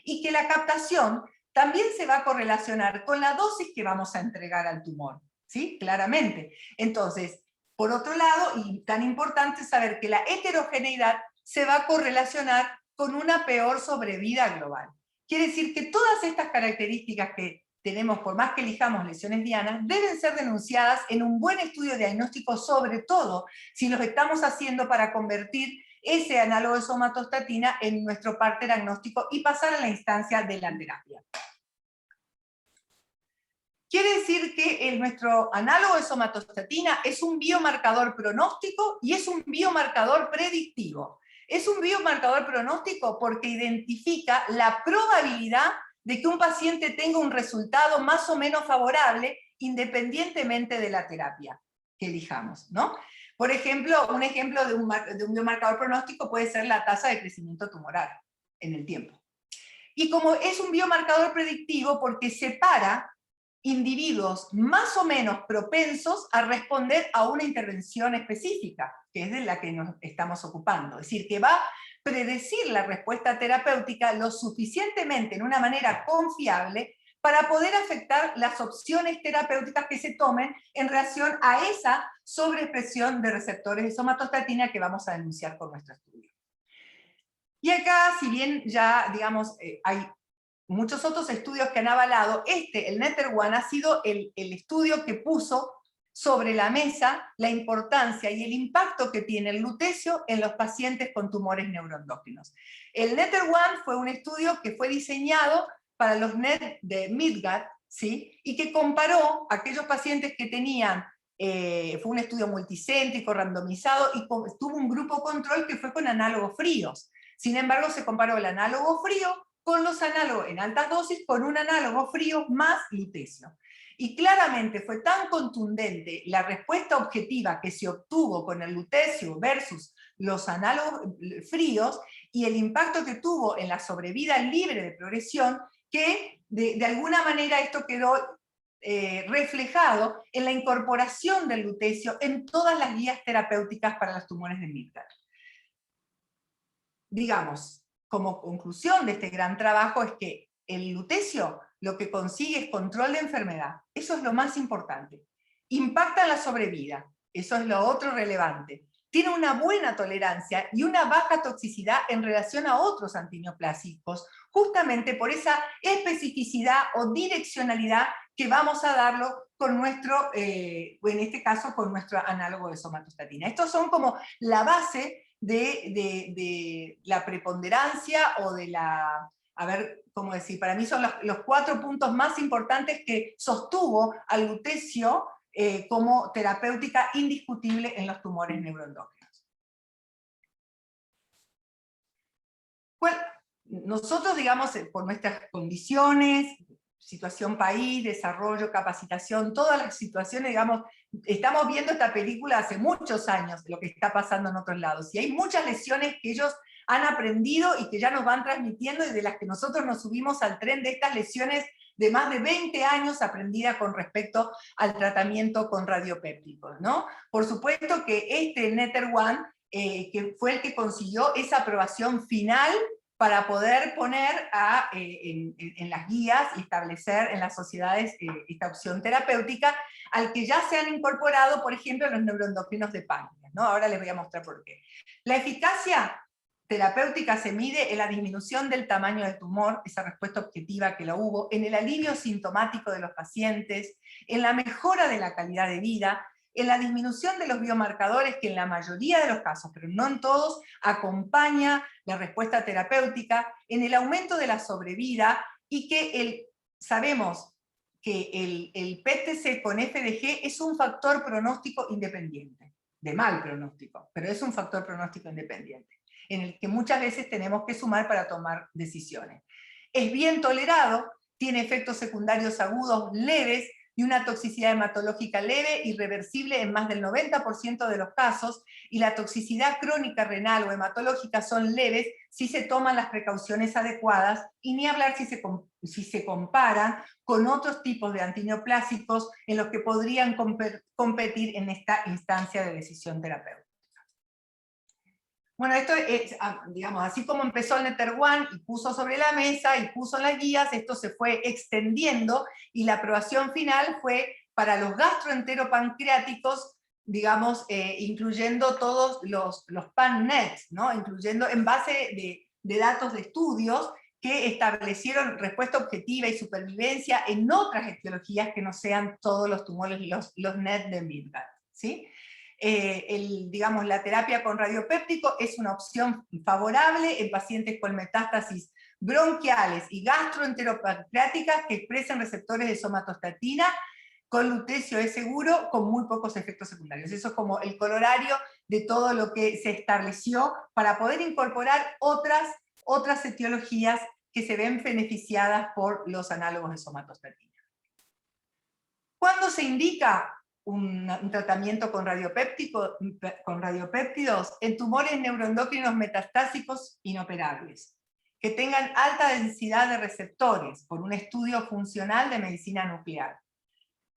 Y que la captación también se va a correlacionar con la dosis que vamos a entregar al tumor, ¿sí? Claramente. Entonces, por otro lado, y tan importante saber que la heterogeneidad se va a correlacionar con una peor sobrevida global. Quiere decir que todas estas características que tenemos, por más que elijamos lesiones dianas, deben ser denunciadas en un buen estudio diagnóstico, sobre todo si los estamos haciendo para convertir ese análogo de somatostatina en nuestro partner agnóstico y pasar a la instancia de la terapia. Quiere decir que nuestro análogo de somatostatina es un biomarcador pronóstico y es un biomarcador predictivo. Es un biomarcador pronóstico porque identifica la probabilidad de que un paciente tenga un resultado más o menos favorable independientemente de la terapia que elijamos, ¿no? Por ejemplo, un ejemplo de un biomarcador pronóstico puede ser la tasa de crecimiento tumoral en el tiempo. Y como es un biomarcador predictivo porque separa individuos más o menos propensos a responder a una intervención específica, que es de la que nos estamos ocupando. Es decir, que va a predecir la respuesta terapéutica lo suficientemente, en una manera confiable, para poder afectar las opciones terapéuticas que se tomen en relación a esa sobreexpresión de receptores de somatostatina que vamos a denunciar con nuestro estudio. Y acá, si bien ya, digamos, hay muchos otros estudios que han avalado, el NETTER-1 ha sido el estudio que puso sobre la mesa la importancia y el impacto que tiene el lutecio en los pacientes con tumores neuroendocrinos. El NETTER-1 fue un estudio que fue diseñado para los NET de Midgard, ¿sí? Y que comparó a aquellos pacientes que tenían, fue un estudio multicéntrico, randomizado, y tuvo un grupo control que fue con análogos fríos. Sin embargo, se comparó el análogo frío con los análogos en altas dosis, con un análogo frío más lutecio. Y claramente fue tan contundente la respuesta objetiva que se obtuvo con el lutecio versus los análogos fríos, y el impacto que tuvo en la sobrevida libre de progresión, que de alguna manera esto quedó reflejado en la incorporación del lutecio en todas las guías terapéuticas para los tumores de Midgard. Digamos, como conclusión de este gran trabajo es que el lutecio lo que consigue es control de enfermedad. Eso es lo más importante. Impacta en la sobrevida. Eso es lo otro relevante. Tiene una buena tolerancia y una baja toxicidad en relación a otros antineoplásicos, justamente por esa especificidad o direccionalidad que vamos a darlo con nuestro, en este caso, con nuestro análogo de somatostatina. Estos son como la base de la preponderancia o de la, a ver, ¿cómo decir? Para mí son los 4 puntos más importantes que sostuvo al lutecio como terapéutica indiscutible en los tumores neuroendocrinos. Bueno, nosotros, digamos, por nuestras condiciones, situación país, desarrollo, capacitación, todas las situaciones, digamos, estamos viendo esta película hace muchos años, lo que está pasando en otros lados, y hay muchas lesiones que ellos han aprendido y que ya nos van transmitiendo, y de las que nosotros nos subimos al tren de estas lesiones de más de 20 años aprendida con respecto al tratamiento con radiopépticos, ¿no? Por supuesto que NETTER-1, que fue el que consiguió esa aprobación final para poder poner en las guías y establecer en las sociedades esta opción terapéutica, al que ya se han incorporado, por ejemplo, los neuroendocrinos de páncreas, ¿no? Ahora les voy a mostrar por qué. La eficacia terapéutica se mide en la disminución del tamaño del tumor, esa respuesta objetiva que lo hubo, en el alivio sintomático de los pacientes, en la mejora de la calidad de vida, en la disminución de los biomarcadores que en la mayoría de los casos, pero no en todos, acompaña la respuesta terapéutica, en el aumento de la sobrevida, y que sabemos que el PTC con FDG es un factor pronóstico independiente, de mal pronóstico, pero es un factor pronóstico independiente, en el que muchas veces tenemos que sumar para tomar decisiones. Es bien tolerado, tiene efectos secundarios agudos leves, y una toxicidad hematológica leve y reversible en más del 90% de los casos, y la toxicidad crónica renal o hematológica son leves si se toman las precauciones adecuadas, y ni hablar si se comparan con otros tipos de antineoplásicos en los que podrían competir en esta instancia de decisión terapéutica. Bueno, esto es, digamos, así como empezó el NETTER-1 y puso sobre la mesa y puso en las guías, esto se fue extendiendo, y la aprobación final fue para los gastroenteropancreáticos, digamos, incluyendo todos los PANNET, ¿no? Incluyendo en base de datos de estudios que establecieron respuesta objetiva y supervivencia en otras etiologías que no sean todos los tumores, los NET de Midgard, ¿sí? Digamos, la terapia con radiopéptico es una opción favorable en pacientes con metástasis bronquiales y gastroenteropancreáticas que expresen receptores de somatostatina. Con lutecio es seguro, con muy pocos efectos secundarios. Eso es como el colorario de todo lo que se estableció para poder incorporar otras etiologías que se ven beneficiadas por los análogos de somatostatina. ¿Cuándo se indica un tratamiento con radiopéptidos? En tumores neuroendocrinos metastásicos inoperables, que tengan alta densidad de receptores, por un estudio funcional de medicina nuclear.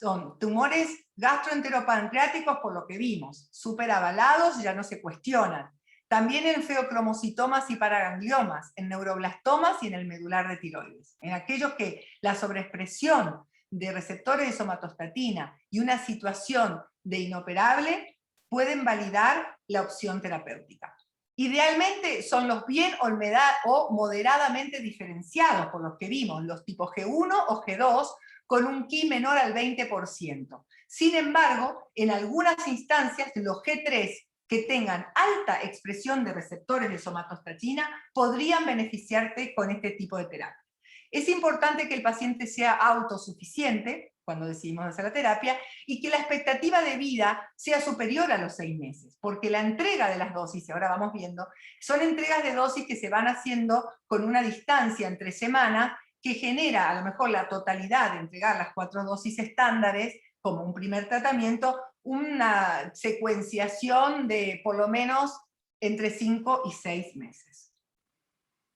Son tumores gastroenteropancreáticos, por lo que vimos, súper avalados, ya no se cuestionan. También en feocromocitomas y paragangliomas, en neuroblastomas y en el medular de tiroides. En aquellos que la sobreexpresión de receptores de somatostatina y una situación de inoperable pueden validar la opción terapéutica. Idealmente son los bien o moderadamente diferenciados, por los que vimos, los tipos G1 o G2, con un Ki menor al 20%. Sin embargo, en algunas instancias, los G3 que tengan alta expresión de receptores de somatostatina podrían beneficiarte con este tipo de terapia. Es importante que el paciente sea autosuficiente cuando decidimos hacer la terapia y que la expectativa de vida sea superior a los 6 meses, porque la entrega de las dosis, y ahora vamos viendo, son entregas de dosis que se van haciendo con una distancia entre semanas que genera a lo mejor la totalidad de entregar las 4 dosis estándares como un primer tratamiento, una secuenciación de por lo menos entre 5 y 6 meses.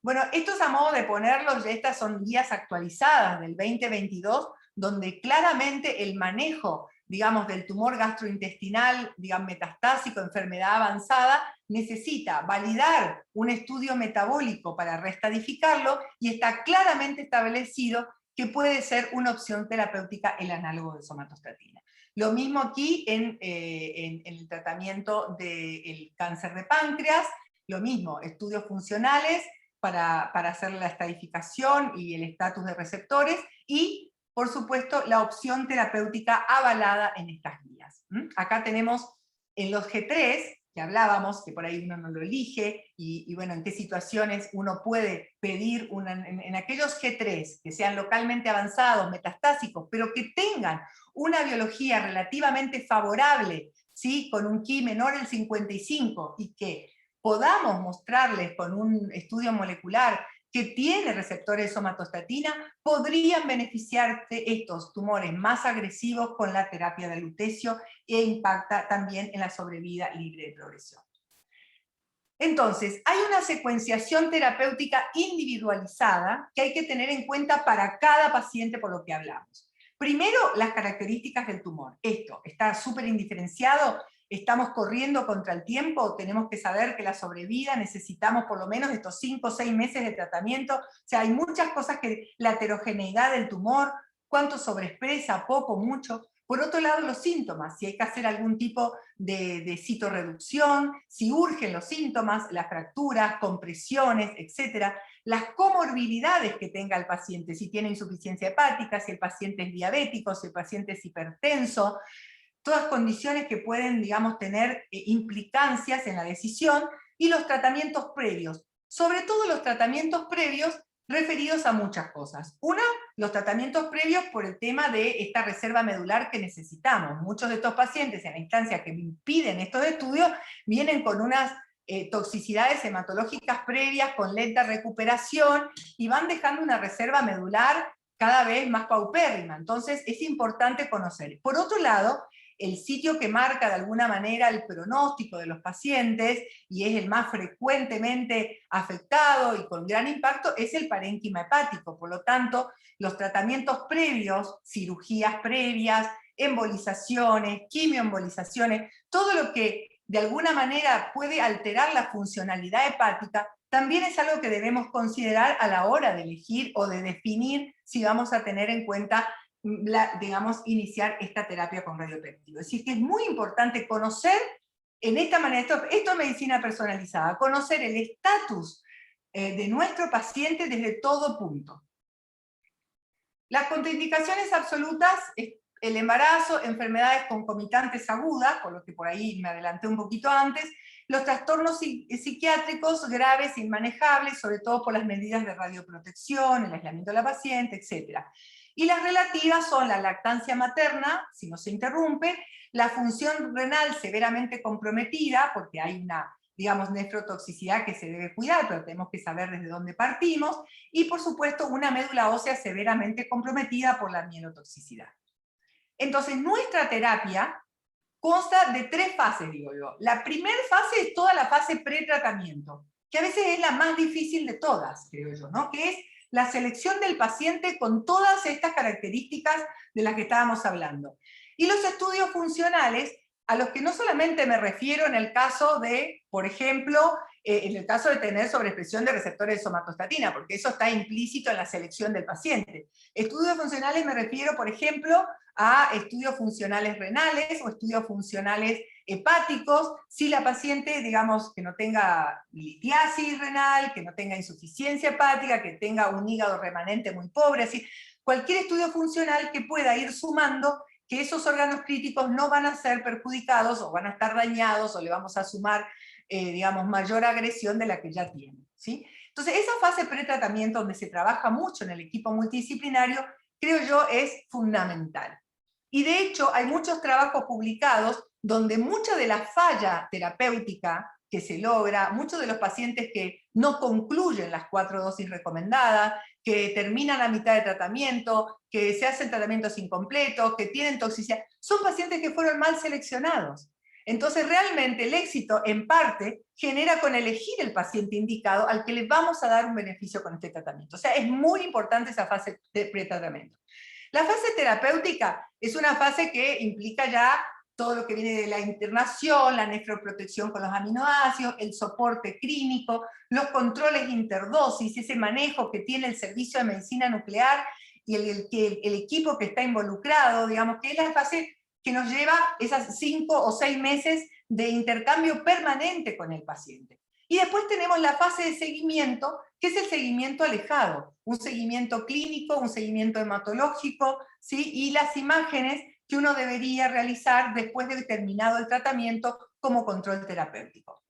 Bueno, esto es a modo de ponerlos, estas son guías actualizadas del 2022, donde claramente el manejo, digamos, del tumor gastrointestinal, digamos, metastásico, enfermedad avanzada, necesita validar un estudio metabólico para reestadificarlo, y está claramente establecido que puede ser una opción terapéutica el análogo de somatostatina. Lo mismo aquí en el tratamiento del cáncer de páncreas, lo mismo, estudios funcionales para hacer la estadificación y el estatus de receptores, y por supuesto la opción terapéutica avalada en estas guías. Acá tenemos en los G3, que hablábamos, que por ahí uno no lo elige, y bueno, en qué situaciones uno puede pedir, en aquellos G3 que sean localmente avanzados, metastásicos, pero que tengan una biología relativamente favorable, ¿sí? Con un Ki menor al 55, y que podamos mostrarles con un estudio molecular que tiene receptores de somatostatina, podrían beneficiarte estos tumores más agresivos con la terapia de lutecio, e impacta también en la sobrevida libre de progresión. Entonces, hay una secuenciación terapéutica individualizada que hay que tener en cuenta para cada paciente, por lo que hablamos. Primero, las características del tumor. Esto está súper indiferenciado. Estamos corriendo contra el tiempo, tenemos que saber que la sobrevida necesitamos por lo menos estos 5 o 6 meses de tratamiento. O sea, hay muchas cosas que la heterogeneidad del tumor, cuánto sobreexpresa, poco, mucho. Por otro lado, los síntomas, si hay que hacer algún tipo de citorreducción, si urgen los síntomas, las fracturas, compresiones, etc. Las comorbilidades que tenga el paciente, si tiene insuficiencia hepática, si el paciente es diabético, si el paciente es hipertenso, todas condiciones que pueden, digamos, tener implicancias en la decisión, y los tratamientos previos, sobre todo los tratamientos previos referidos a muchas cosas. Una, los tratamientos previos por el tema de esta reserva medular que necesitamos. Muchos de estos pacientes en la instancia que impiden estos estudios vienen con unas toxicidades hematológicas previas, con lenta recuperación, y van dejando una reserva medular cada vez más paupérrima. Entonces es importante conocer. Por otro lado, el sitio que marca de alguna manera el pronóstico de los pacientes, y es el más frecuentemente afectado y con gran impacto, es el parénquima hepático. Por lo tanto, los tratamientos previos, cirugías previas, embolizaciones, quimioembolizaciones, todo lo que de alguna manera puede alterar la funcionalidad hepática, también es algo que debemos considerar a la hora de elegir o de definir si vamos a tener en cuenta, digamos, iniciar esta terapia con radiopéptido. Es decir, que es muy importante conocer, en esta manera, esto es medicina personalizada, conocer el estatus de nuestro paciente desde todo punto. Las contraindicaciones absolutas, el embarazo, enfermedades concomitantes agudas, por lo que por ahí me adelanté un poquito antes, los trastornos psiquiátricos graves e inmanejables, sobre todo por las medidas de radioprotección, el aislamiento de la paciente, etc. Y las relativas son la lactancia materna, si no se interrumpe, la función renal severamente comprometida, porque hay una, digamos, nefrotoxicidad que se debe cuidar, pero tenemos que saber desde dónde partimos, y por supuesto una médula ósea severamente comprometida por la mielotoxicidad. Entonces nuestra terapia consta de 3 fases, digo yo. La primera fase es toda la fase pretratamiento, que a veces es la más difícil de todas, creo yo, ¿no? Que es la selección del paciente con todas estas características de las que estábamos hablando. Y los estudios funcionales, a los que no solamente me refiero en el caso de, por ejemplo, en el caso de tener sobreexpresión de receptores de somatostatina, porque eso está implícito en la selección del paciente. Estudios funcionales me refiero, por ejemplo, a estudios funcionales renales o estudios funcionales hepáticos, si la paciente, digamos, que no tenga litiasis renal, que no tenga insuficiencia hepática, que tenga un hígado remanente muy pobre, así, cualquier estudio funcional que pueda ir sumando que esos órganos críticos no van a ser perjudicados o van a estar dañados o le vamos a sumar, digamos, mayor agresión de la que ya tiene, ¿sí? Entonces, esa fase pretratamiento donde se trabaja mucho en el equipo multidisciplinario, creo yo, es fundamental. Y de hecho, hay muchos trabajos publicados donde mucha de la falla terapéutica que se logra, muchos de los pacientes que no concluyen las 4 dosis recomendadas, que terminan a mitad de tratamiento, que se hacen tratamientos incompletos, que tienen toxicidad, son pacientes que fueron mal seleccionados. Entonces realmente el éxito en parte genera con elegir el paciente indicado al que le vamos a dar un beneficio con este tratamiento. O sea, es muy importante esa fase de pretratamiento. La fase terapéutica es una fase que implica ya todo lo que viene de la internación, la nefroprotección con los aminoácidos, el soporte clínico, los controles interdosis, ese manejo que tiene el servicio de medicina nuclear y el equipo que está involucrado, digamos, que es la fase que nos lleva esas 5 o 6 meses de intercambio permanente con el paciente. Y después tenemos la fase de seguimiento, que es el seguimiento alejado, un seguimiento clínico, un seguimiento hematológico, ¿sí? Y las imágenes que uno debería realizar después de terminado el tratamiento como control terapéutico.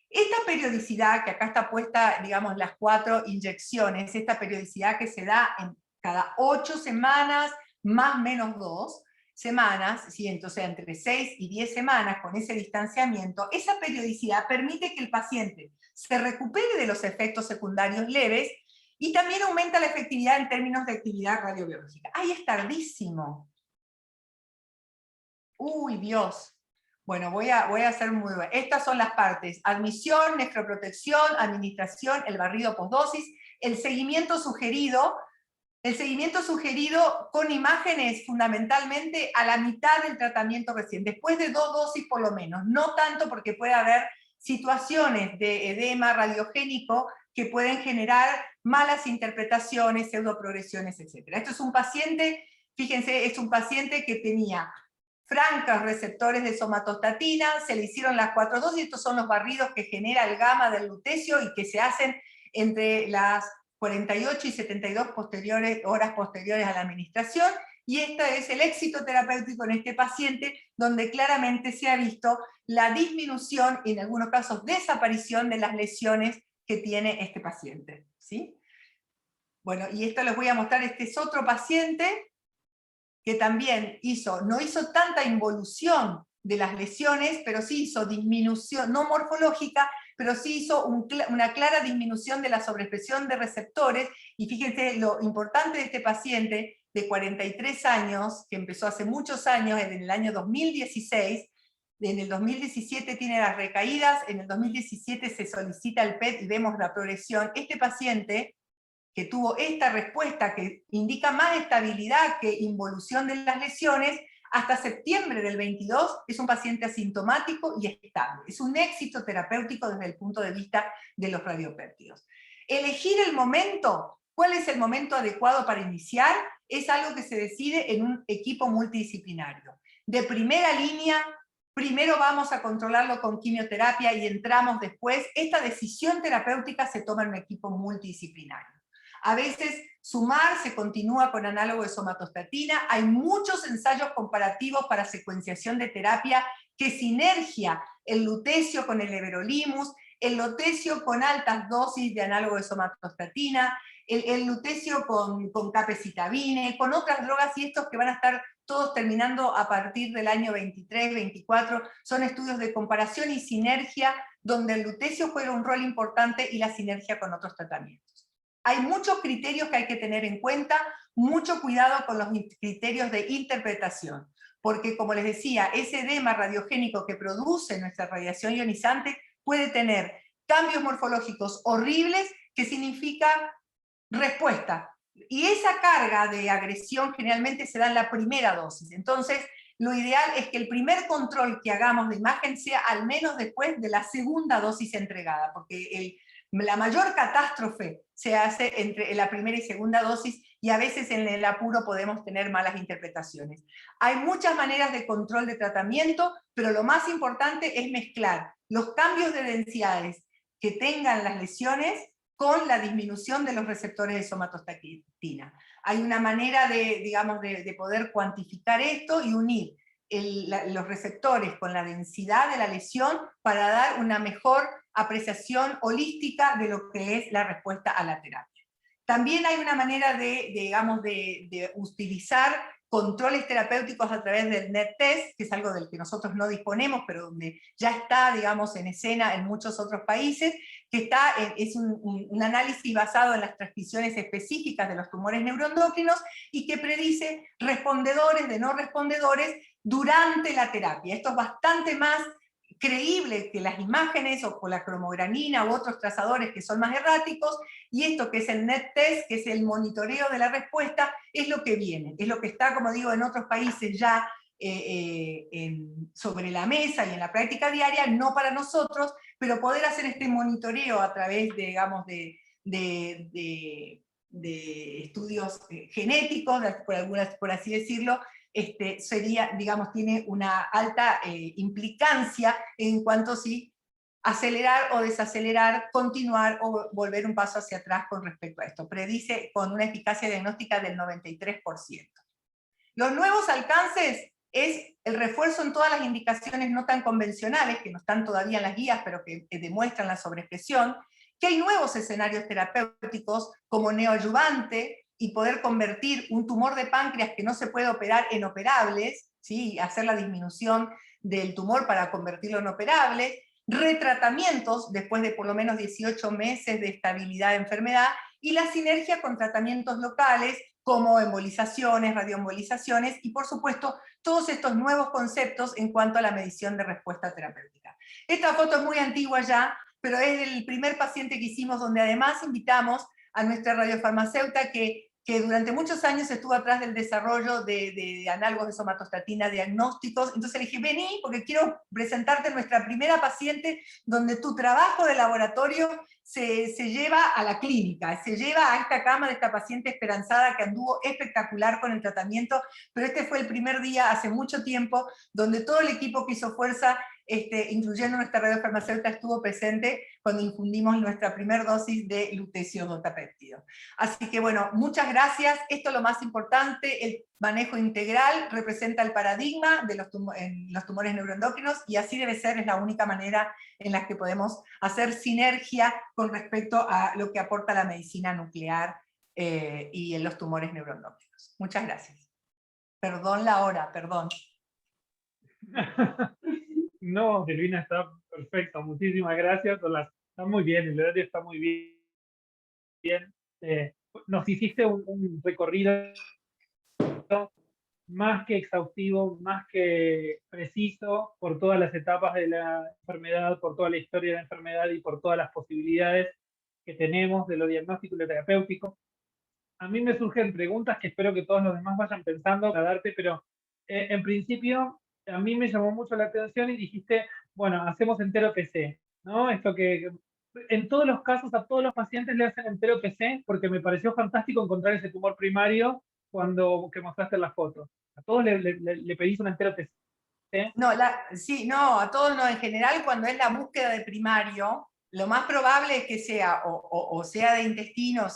Esta periodicidad, que acá está puesta, digamos, las 4 inyecciones, esta periodicidad que se da en cada 8 semanas, más o menos 2 semanas, ¿sí? Entonces entre 6 y 10 semanas con ese distanciamiento, esa periodicidad permite que el paciente se recupere de los efectos secundarios leves y también aumenta la efectividad en términos de actividad radiobiológica. ¡Ay, es tardísimo! ¡Uy, Dios! Bueno, voy a hacer muy bueno. Estas son las partes: admisión, nefroprotección, administración, el barrido postdosis, el seguimiento sugerido con imágenes fundamentalmente a la mitad del tratamiento recién, después de 2 dosis por lo menos, no tanto porque puede haber situaciones de edema radiogénico que pueden generar malas interpretaciones, pseudoprogresiones, etc. Esto es un paciente, fíjense, es un paciente que tenía francos receptores de somatostatina, se le hicieron las 4 dosis, estos son los barridos que genera el gamma del lutecio y que se hacen entre las 48 y 72 horas posteriores a la administración, y este es el éxito terapéutico en este paciente, donde claramente se ha visto la disminución, y en algunos casos desaparición, de las lesiones que tiene este paciente, ¿sí? Bueno, y esto les voy a mostrar, este es otro paciente que también no hizo tanta involución de las lesiones, pero sí hizo disminución, no morfológica, pero sí hizo una clara disminución de la sobreexpresión de receptores, y fíjense lo importante de este paciente de 43 años, que empezó hace muchos años, en el año 2016, en el 2017 tiene las recaídas, en el 2017 se solicita el PET y vemos la progresión. Este paciente que tuvo esta respuesta que indica más estabilidad que involución de las lesiones, hasta septiembre del 22 es un paciente asintomático y estable. Es un éxito terapéutico desde el punto de vista de los radiopéptidos. Elegir el momento, ¿cuál es el momento adecuado para iniciar? Es algo que se decide en un equipo multidisciplinario. De primera línea, primero vamos a controlarlo con quimioterapia y entramos después. Esta decisión terapéutica se toma en un equipo multidisciplinario. A veces sumar se continúa con análogo de somatostatina. Hay muchos ensayos comparativos para secuenciación de terapia que sinergia el lutecio con el everolimus, el lutecio con altas dosis de análogo de somatostatina, el lutecio con capecitabine, con otras drogas, y estos que van a estar todos terminando a partir del año 23, 24, son estudios de comparación y sinergia donde el lutecio juega un rol importante y la sinergia con otros tratamientos. Hay muchos criterios que hay que tener en cuenta, mucho cuidado con los criterios de interpretación, porque como les decía, ese edema radiogénico que produce nuestra radiación ionizante puede tener cambios morfológicos horribles que significa respuesta. Y esa carga de agresión generalmente se da en la primera dosis. Entonces, lo ideal es que el primer control que hagamos de imagen sea al menos después de la segunda dosis entregada, porque la mayor catástrofe se hace entre la primera y segunda dosis, y a veces en el apuro podemos tener malas interpretaciones. Hay muchas maneras de control de tratamiento, pero lo más importante es mezclar los cambios de densidades que tengan las lesiones con la disminución de los receptores de somatostatina. Hay una manera de poder cuantificar esto y unir los receptores con la densidad de la lesión para dar una mejor apreciación holística de lo que es la respuesta a la terapia. También hay una manera de utilizar controles terapéuticos a través del NET-TEST, que es algo del que nosotros no disponemos, pero donde ya está, digamos, en escena en muchos otros países, que es un análisis basado en las transcripciones específicas de los tumores neuroendocrinos y que predice respondedores de no respondedores durante la terapia. Esto es bastante más creíble que las imágenes o con la cromogranina u otros trazadores que son más erráticos, y esto que es el NET-TEST, que es el monitoreo de la respuesta, es lo que viene, es lo que está, como digo, en otros países ya sobre la mesa y en la práctica diaria, no para nosotros, pero poder hacer este monitoreo a través de, digamos, de estudios genéticos, por así decirlo, sería, digamos, tiene una alta implicancia en cuanto a si acelerar o desacelerar, continuar o volver un paso hacia atrás con respecto a esto. Predice con una eficacia diagnóstica del 93%. Los nuevos alcances es el refuerzo en todas las indicaciones no tan convencionales, que no están todavía en las guías, pero que demuestran la sobreexpresión, que hay nuevos escenarios terapéuticos como neoadyuvante, y poder convertir un tumor de páncreas que no se puede operar en operables, ¿sí? Hacer la disminución del tumor para convertirlo en operable, retratamientos después de por lo menos 18 meses de estabilidad de enfermedad, y la sinergia con tratamientos locales como embolizaciones, radioembolizaciones, y por supuesto todos estos nuevos conceptos en cuanto a la medición de respuesta terapéutica. Esta foto es muy antigua ya, pero es el primer paciente que hicimos, donde además invitamos a nuestra radiofarmacéutica que durante muchos años estuvo atrás del desarrollo de análogos de somatostatina diagnósticos. Entonces le dije, vení, porque quiero presentarte nuestra primera paciente, donde tu trabajo de laboratorio se lleva a la clínica, se lleva a esta cama de esta paciente esperanzada que anduvo espectacular con el tratamiento, pero este fue el primer día, hace mucho tiempo, donde todo el equipo que hizo fuerza, incluyendo nuestra radiofarmacéutica, estuvo presente cuando infundimos nuestra primera dosis de lutecio dotapéptido. Así que bueno, muchas gracias. Esto es lo más importante, el manejo integral representa el paradigma de los tumores neuroendocrinos, y así debe ser, es la única manera en la que podemos hacer sinergia con respecto a lo que aporta la medicina nuclear y en los tumores neuroendocrinos. Muchas gracias. Perdón la hora, perdón. No, Silvina, está perfecto, muchísimas gracias. Está muy bien, el horario está muy bien. Nos hiciste un recorrido más que exhaustivo, más que preciso, por todas las etapas de la enfermedad, por toda la historia de la enfermedad y por todas las posibilidades que tenemos de lo diagnóstico y lo terapéutico. A mí me surgen preguntas que espero que todos los demás vayan pensando para darte, pero en principio a mí me llamó mucho la atención y dijiste, bueno, hacemos entero PC, ¿no? Esto que en todos los casos a todos los pacientes le hacen entero PC, porque me pareció fantástico encontrar ese tumor primario que mostraste en la foto. A todos le pedís un entero PC. No, sí, no, a todos no. En general, cuando es la búsqueda de primario, lo más probable es que sea o sea de intestino,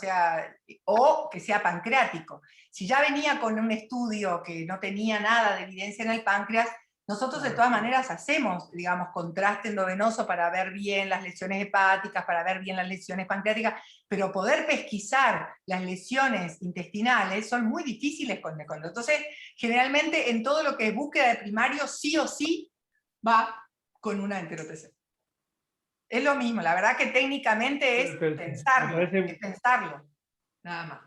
o que sea pancreático. Si ya venía con un estudio que no tenía nada de evidencia en el páncreas, nosotros de todas maneras hacemos, digamos, contraste endovenoso para ver bien las lesiones hepáticas, para ver bien las lesiones pancreáticas, pero poder pesquisar las lesiones intestinales son muy difíciles con el. Entonces, generalmente en todo lo que es búsqueda de primario, sí o sí va con una enterotc. Es lo mismo, la verdad que técnicamente es pensarlo, nada más.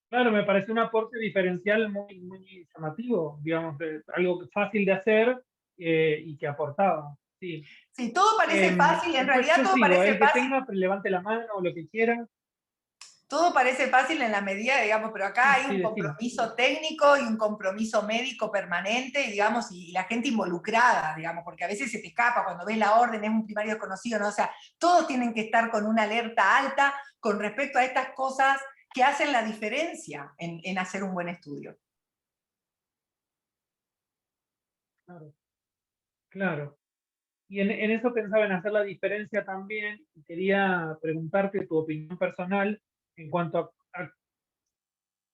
Claro, me parece un aporte diferencial muy, muy llamativo, digamos, algo fácil de hacer y que aportaba. Sí. Sí, todo parece fácil, en Después realidad yo todo sigo, parece el que fácil. tenga, levante la mano o lo que quiera. Todo parece fácil en la medida, digamos, pero acá hay un Decime. compromiso técnico y un compromiso médico permanente, digamos, y la gente involucrada, digamos, porque a veces se te escapa cuando ves la orden, es un primario desconocido, ¿no? O sea, todos tienen que estar con una alerta alta con respecto a estas cosas que hacen la diferencia en hacer un buen estudio. Claro. Y en eso pensaba en hacer la diferencia también, y quería preguntarte tu opinión personal en cuanto a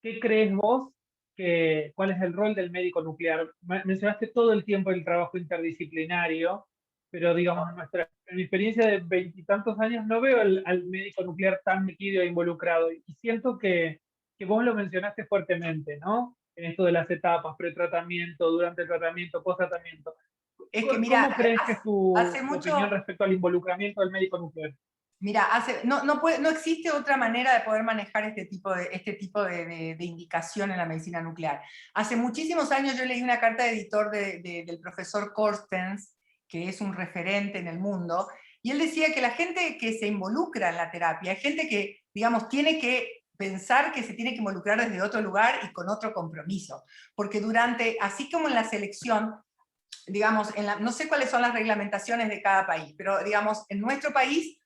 qué crees vos, cuál es el rol del médico nuclear. Mencionaste todo el tiempo el trabajo interdisciplinario, pero digamos, en mi experiencia de veintitantos años no veo al médico nuclear tan metido e involucrado, y siento que vos lo mencionaste fuertemente, ¿no? En esto de las etapas, pretratamiento, durante el tratamiento, post-tratamiento. Es que mira, ¿Cómo crees que es hace tu opinión mucho, respecto al involucramiento del médico nuclear? mira, no existe otra manera de poder manejar este tipo de indicación en la medicina nuclear. Hace muchísimos años yo leí una carta de editor del profesor Korstens, que es un referente en el mundo, y él decía que la gente que se involucra en la terapia es gente que, digamos, tiene que pensar que se tiene que involucrar desde otro lugar y con otro compromiso. Porque así como en la selección, digamos, no sé cuáles son las reglamentaciones de cada país, pero digamos, en nuestro país,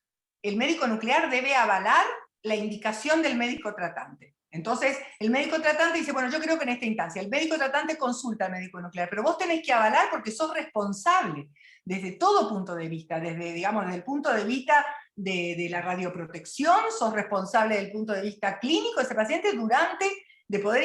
el médico nuclear debe avalar la indicación del médico tratante. Entonces, el médico tratante dice, bueno, yo creo que en esta instancia, el médico tratante consulta al médico nuclear, pero vos tenés que avalar porque sos responsable desde todo punto de vista, digamos, desde el punto de vista de la radioprotección, sos responsable del punto de vista clínico de ese paciente de poder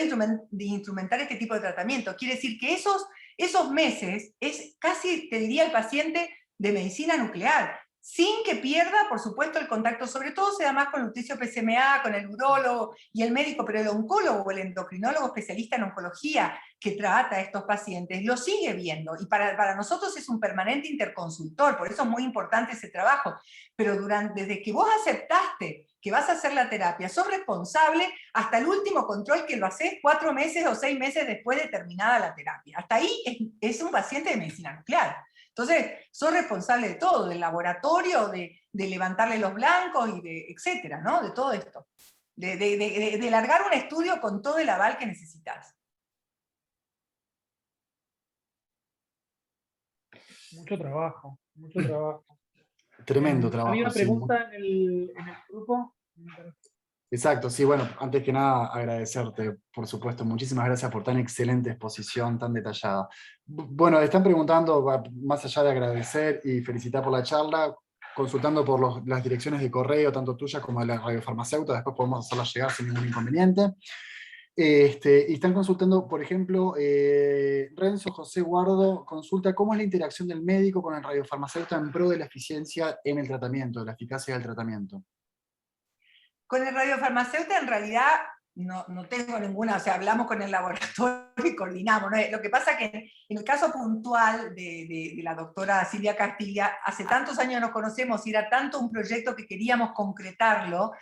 instrumentar este tipo de tratamiento. Quiere decir que esos meses es casi, te diría, el paciente de medicina nuclear, sin que pierda, por supuesto, el contacto. Sobre todo se da más con el nutricio PSMA, con el urólogo y el médico, pero el oncólogo o el endocrinólogo especialista en oncología que trata a estos pacientes lo sigue viendo, y para nosotros es un permanente interconsultor, por eso es muy importante ese trabajo. Pero desde que vos aceptaste que vas a hacer la terapia, sos responsable hasta el último control, que lo haces 4 meses o 6 meses después de terminada la terapia. Hasta ahí es un paciente de medicina nuclear. Entonces, sos responsable de todo, del laboratorio, de levantarle los blancos y etcétera, ¿no? De todo esto. De largar un estudio con todo el aval que necesitas. Mucho trabajo, mucho trabajo. Tremendo Había trabajo, una sí. pregunta en el grupo. Exacto, sí, bueno, antes que nada agradecerte, por supuesto, muchísimas gracias por tan excelente exposición, tan detallada. Bueno, están preguntando, más allá de agradecer y felicitar por la charla, consultando por las direcciones de correo, tanto tuya como de la radiofarmacéutica, después podemos hacerlas llegar sin ningún inconveniente. Y están consultando, por ejemplo, Renzo José Guardo consulta cómo es la interacción del médico con el radiofarmacéutico en pro de la eficiencia en el tratamiento, de la eficacia del tratamiento. Con el radiofarmacéutico en realidad no tengo ninguna, o sea, hablamos con el laboratorio y coordinamos, ¿no? Lo que pasa es que en el caso puntual de la doctora Silvia Castilla, hace tantos años nos conocemos y era tanto un proyecto que queríamos concretarlo,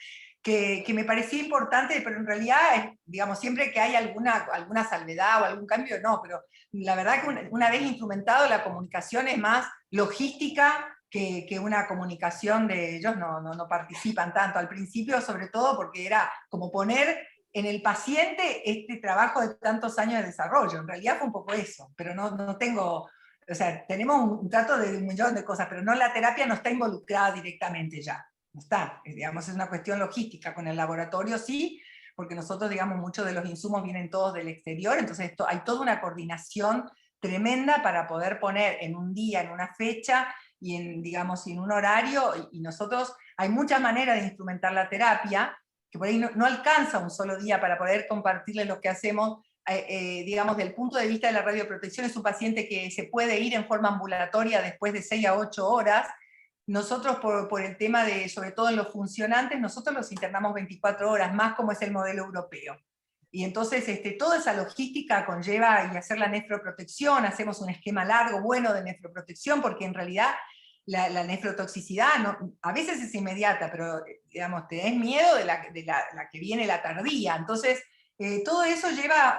que me parecía importante, pero en realidad, digamos, siempre que hay alguna salvedad o algún cambio, no, pero la verdad que una vez instrumentado, la comunicación es más logística que una comunicación de ellos, no participan tanto al principio, sobre todo porque era como poner en el paciente este trabajo de tantos años de desarrollo. En realidad fue un poco eso, pero no tengo, o sea, tenemos un trato de un millón de cosas, pero la terapia no está involucrada directamente ya. No está, digamos, es una cuestión logística. Con el laboratorio sí, porque nosotros, digamos, muchos de los insumos vienen todos del exterior, entonces hay toda una coordinación tremenda para poder poner en un día, en una fecha, y en, digamos, en un horario, y nosotros, hay muchas maneras de instrumentar la terapia, que por ahí no alcanza un solo día para poder compartirles lo que hacemos. Digamos, del punto de vista de la radioprotección, es un paciente que se puede ir en forma ambulatoria después de 6 a 8 horas. Nosotros, por el tema de, sobre todo en los funcionantes, nosotros los internamos 24 horas, más como es el modelo europeo. Y entonces toda esa logística conlleva y hacer la nefroprotección, hacemos un esquema largo, bueno de nefroprotección, porque en realidad la nefrotoxicidad a veces es inmediata, pero digamos, tenés miedo de la que viene la tardía. Entonces, todo eso lleva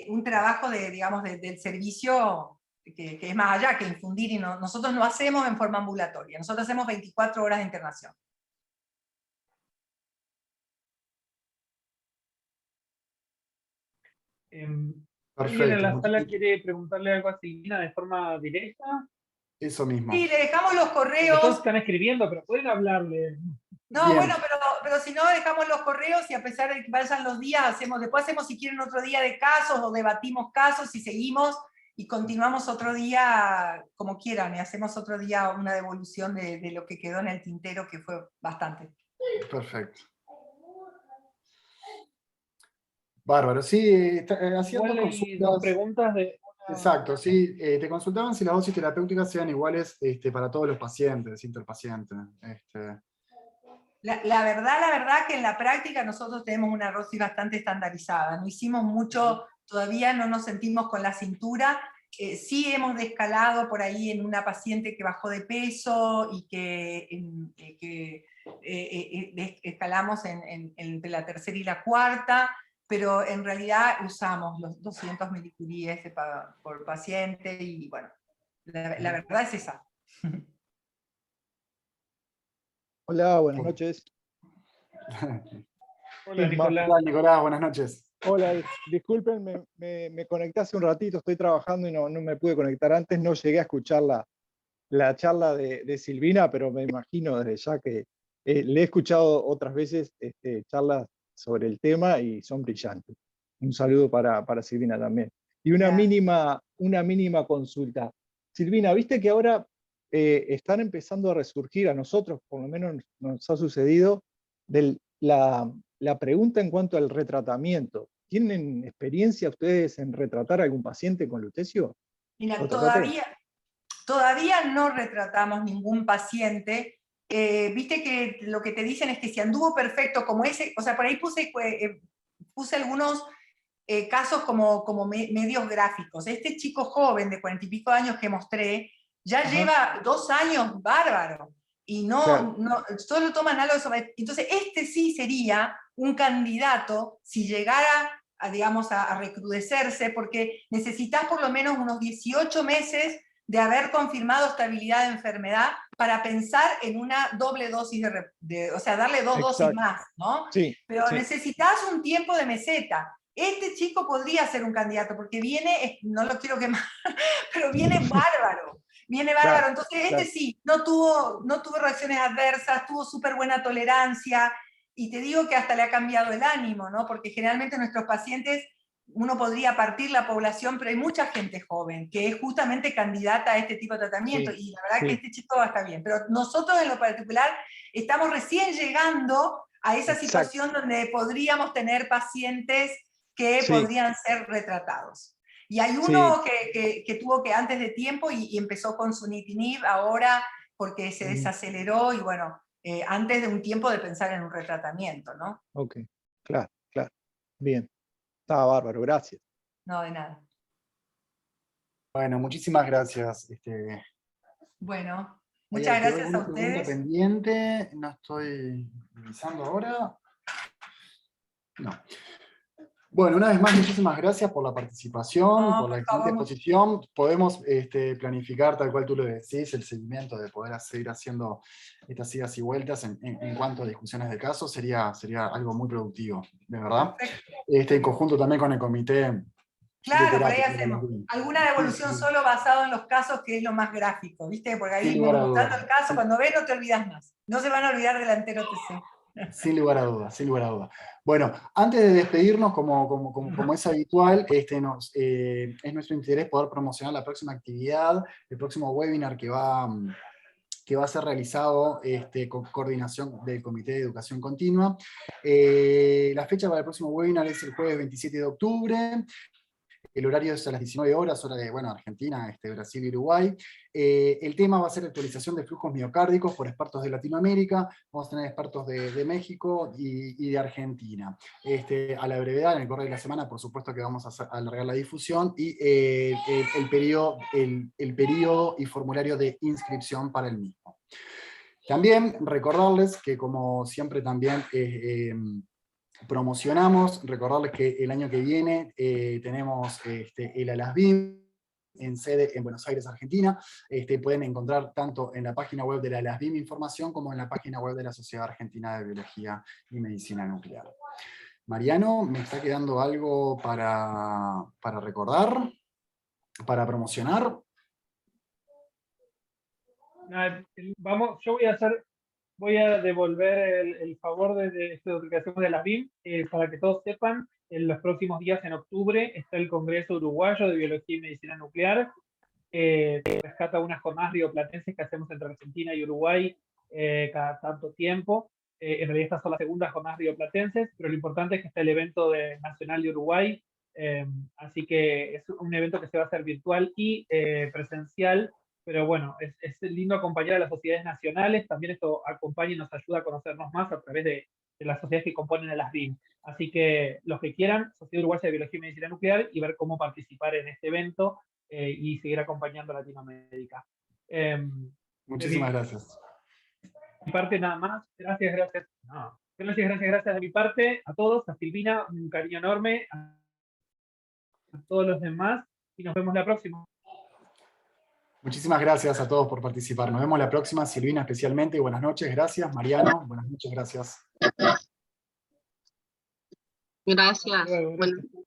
un trabajo digamos, del servicio que es más allá que infundir, y nosotros no hacemos en forma ambulatoria, nosotros hacemos 24 horas de internación. ¿Alguien en la Perfecto. sala quiere preguntarle algo a Silvina de forma directa? Eso mismo. Sí, le dejamos los Porque todos correos. están escribiendo, pero pueden hablarle. No, Bien. bueno, pero si no, dejamos los correos, y a pesar de que vayan los días, después hacemos si quieren otro día de casos, o debatimos casos y seguimos, y continuamos otro día como quieran, y hacemos otro día una devolución de lo que quedó en el tintero, que fue bastante. Perfecto. Bárbaro, sí, hacían Igual dos hay dos consultas. preguntas de... Exacto, sí, te consultaban si las dosis terapéuticas sean iguales para todos los pacientes, interpacientes. La verdad que en la práctica nosotros tenemos una dosis bastante estandarizada. No hicimos mucho, todavía no nos sentimos con la cintura. Sí hemos descalado por ahí en una paciente que bajó de peso, y que escalamos entre la tercera y la cuarta, pero en realidad usamos los 200 milicuries por paciente, y bueno, la verdad es esa. Hola, buenas noches. Hola, Isma. Nicolás. Hola, Nicolás, buenas noches. Hola, disculpen, me conecté hace un ratito, estoy trabajando y no me pude conectar antes, no llegué a escuchar la charla de Silvina, pero me imagino desde ya que le he escuchado otras veces charlas sobre el tema y son brillantes. Un saludo para Silvina también. Y una mínima consulta. Silvina, viste que ahora están empezando a resurgir, a nosotros por lo menos nos ha sucedido, la pregunta en cuanto al retratamiento. ¿Tienen experiencia ustedes en retratar a algún paciente con lutecio? Mira, todavía no retratamos ningún paciente. Viste que lo que te dicen es que si anduvo perfecto como ese, o sea, por ahí puse algunos casos como medios gráficos. Este chico joven de 40 y pico años que mostré, ya lleva 2 años bárbaro, y Claro. solo toman algo sobre. Entonces, este sí sería un candidato si llegara digamos, a recrudecerse, porque necesitas por lo menos unos 18 meses de haber confirmado estabilidad de enfermedad para pensar en una doble dosis o sea, darle 2 dosis más, ¿no? Sí, pero sí. necesitas un tiempo de meseta. Este chico podría ser un candidato, porque viene, no lo quiero quemar, pero viene bárbaro. Viene bárbaro. Claro, Entonces, claro. sí, no tuvo reacciones adversas, tuvo súper buena tolerancia, y te digo que hasta le ha cambiado el ánimo, ¿no? Porque generalmente nuestros pacientes, uno podría partir la población, pero hay mucha gente joven que es justamente candidata a este tipo de tratamiento, y la verdad que este chico va a estar bien. Pero nosotros en lo particular estamos recién llegando a esa situación donde podríamos tener pacientes que podrían ser retratados. Y hay uno que tuvo que antes de tiempo y empezó con sunitinib ahora porque se desaceleró, y bueno, antes de un tiempo de pensar en un retratamiento, ¿no? Ok, claro. Bien, estaba bárbaro, gracias. No, de nada. Bueno, muchísimas gracias. Bueno, muchas ¿Quedó gracias a alguna pregunta ustedes. pendiente? No estoy revisando ahora. No. Bueno, una vez más, muchísimas gracias por la participación, por la excelente exposición. Podemos planificar, tal cual tú lo decís, el seguimiento de poder seguir haciendo estas idas y vueltas en cuanto a discusiones de casos. Sería algo muy productivo, de verdad. En conjunto también con el comité. Claro, por ahí hacemos alguna devolución solo basado en los casos, que es lo más gráfico, ¿viste? Porque ahí mostrando el caso, cuando ves no te olvidas más. No se van a olvidar del entero TC. Sin lugar a dudas, sin lugar a dudas. Bueno, antes de despedirnos, como es habitual, es nuestro interés poder promocionar la próxima actividad, el próximo webinar que va a ser realizado con coordinación del Comité de Educación Continua. La fecha para el próximo webinar es el jueves 27 de octubre. El horario es a las 19 horas, hora de Argentina, Brasil y Uruguay. El tema va a ser actualización de flujos miocárdicos por expertos de Latinoamérica. Vamos a tener expertos de México y de Argentina. A la brevedad, en el correo de la semana, por supuesto que vamos a alargar la difusión y el periodo y formulario de inscripción para el mismo. También recordarles que, como siempre también promocionamos, recordarles que el año que viene tenemos el ALASBIM en sede en Buenos Aires, Argentina. Pueden encontrar tanto en la página web de la ALASBIM información como en la página web de la Sociedad Argentina de Biología y Medicina Nuclear. Mariano, ¿me está quedando algo para recordar? ¿Para promocionar? Vamos, yo voy a devolver el favor de esta ubicación de la BIM, para que todos sepan, en los próximos días en octubre está el Congreso Uruguayo de Biología y Medicina Nuclear, rescata unas jornadas rioplatenses que hacemos entre Argentina y Uruguay cada tanto tiempo. En realidad estas son las segundas jornadas rioplatenses, pero lo importante es que está el evento nacional de Uruguay, así que es un evento que se va a hacer virtual y presencial. Pero bueno, es lindo acompañar a las sociedades nacionales, también esto acompaña y nos ayuda a conocernos más a través de las sociedades que componen a las BIM. Así que los que quieran, Sociedad Uruguaya de Biología y Medicina Nuclear, y ver cómo participar en este evento y seguir acompañando a Latinoamérica. Muchísimas gracias. De mi parte nada más, gracias. No, gracias de mi parte, a todos, a Silvina, un cariño enorme, a todos los demás, y nos vemos la próxima. Muchísimas gracias a todos por participar. Nos vemos la próxima, Silvina especialmente. Buenas noches, gracias. Mariano, buenas noches, gracias. Gracias. Hasta luego, gracias.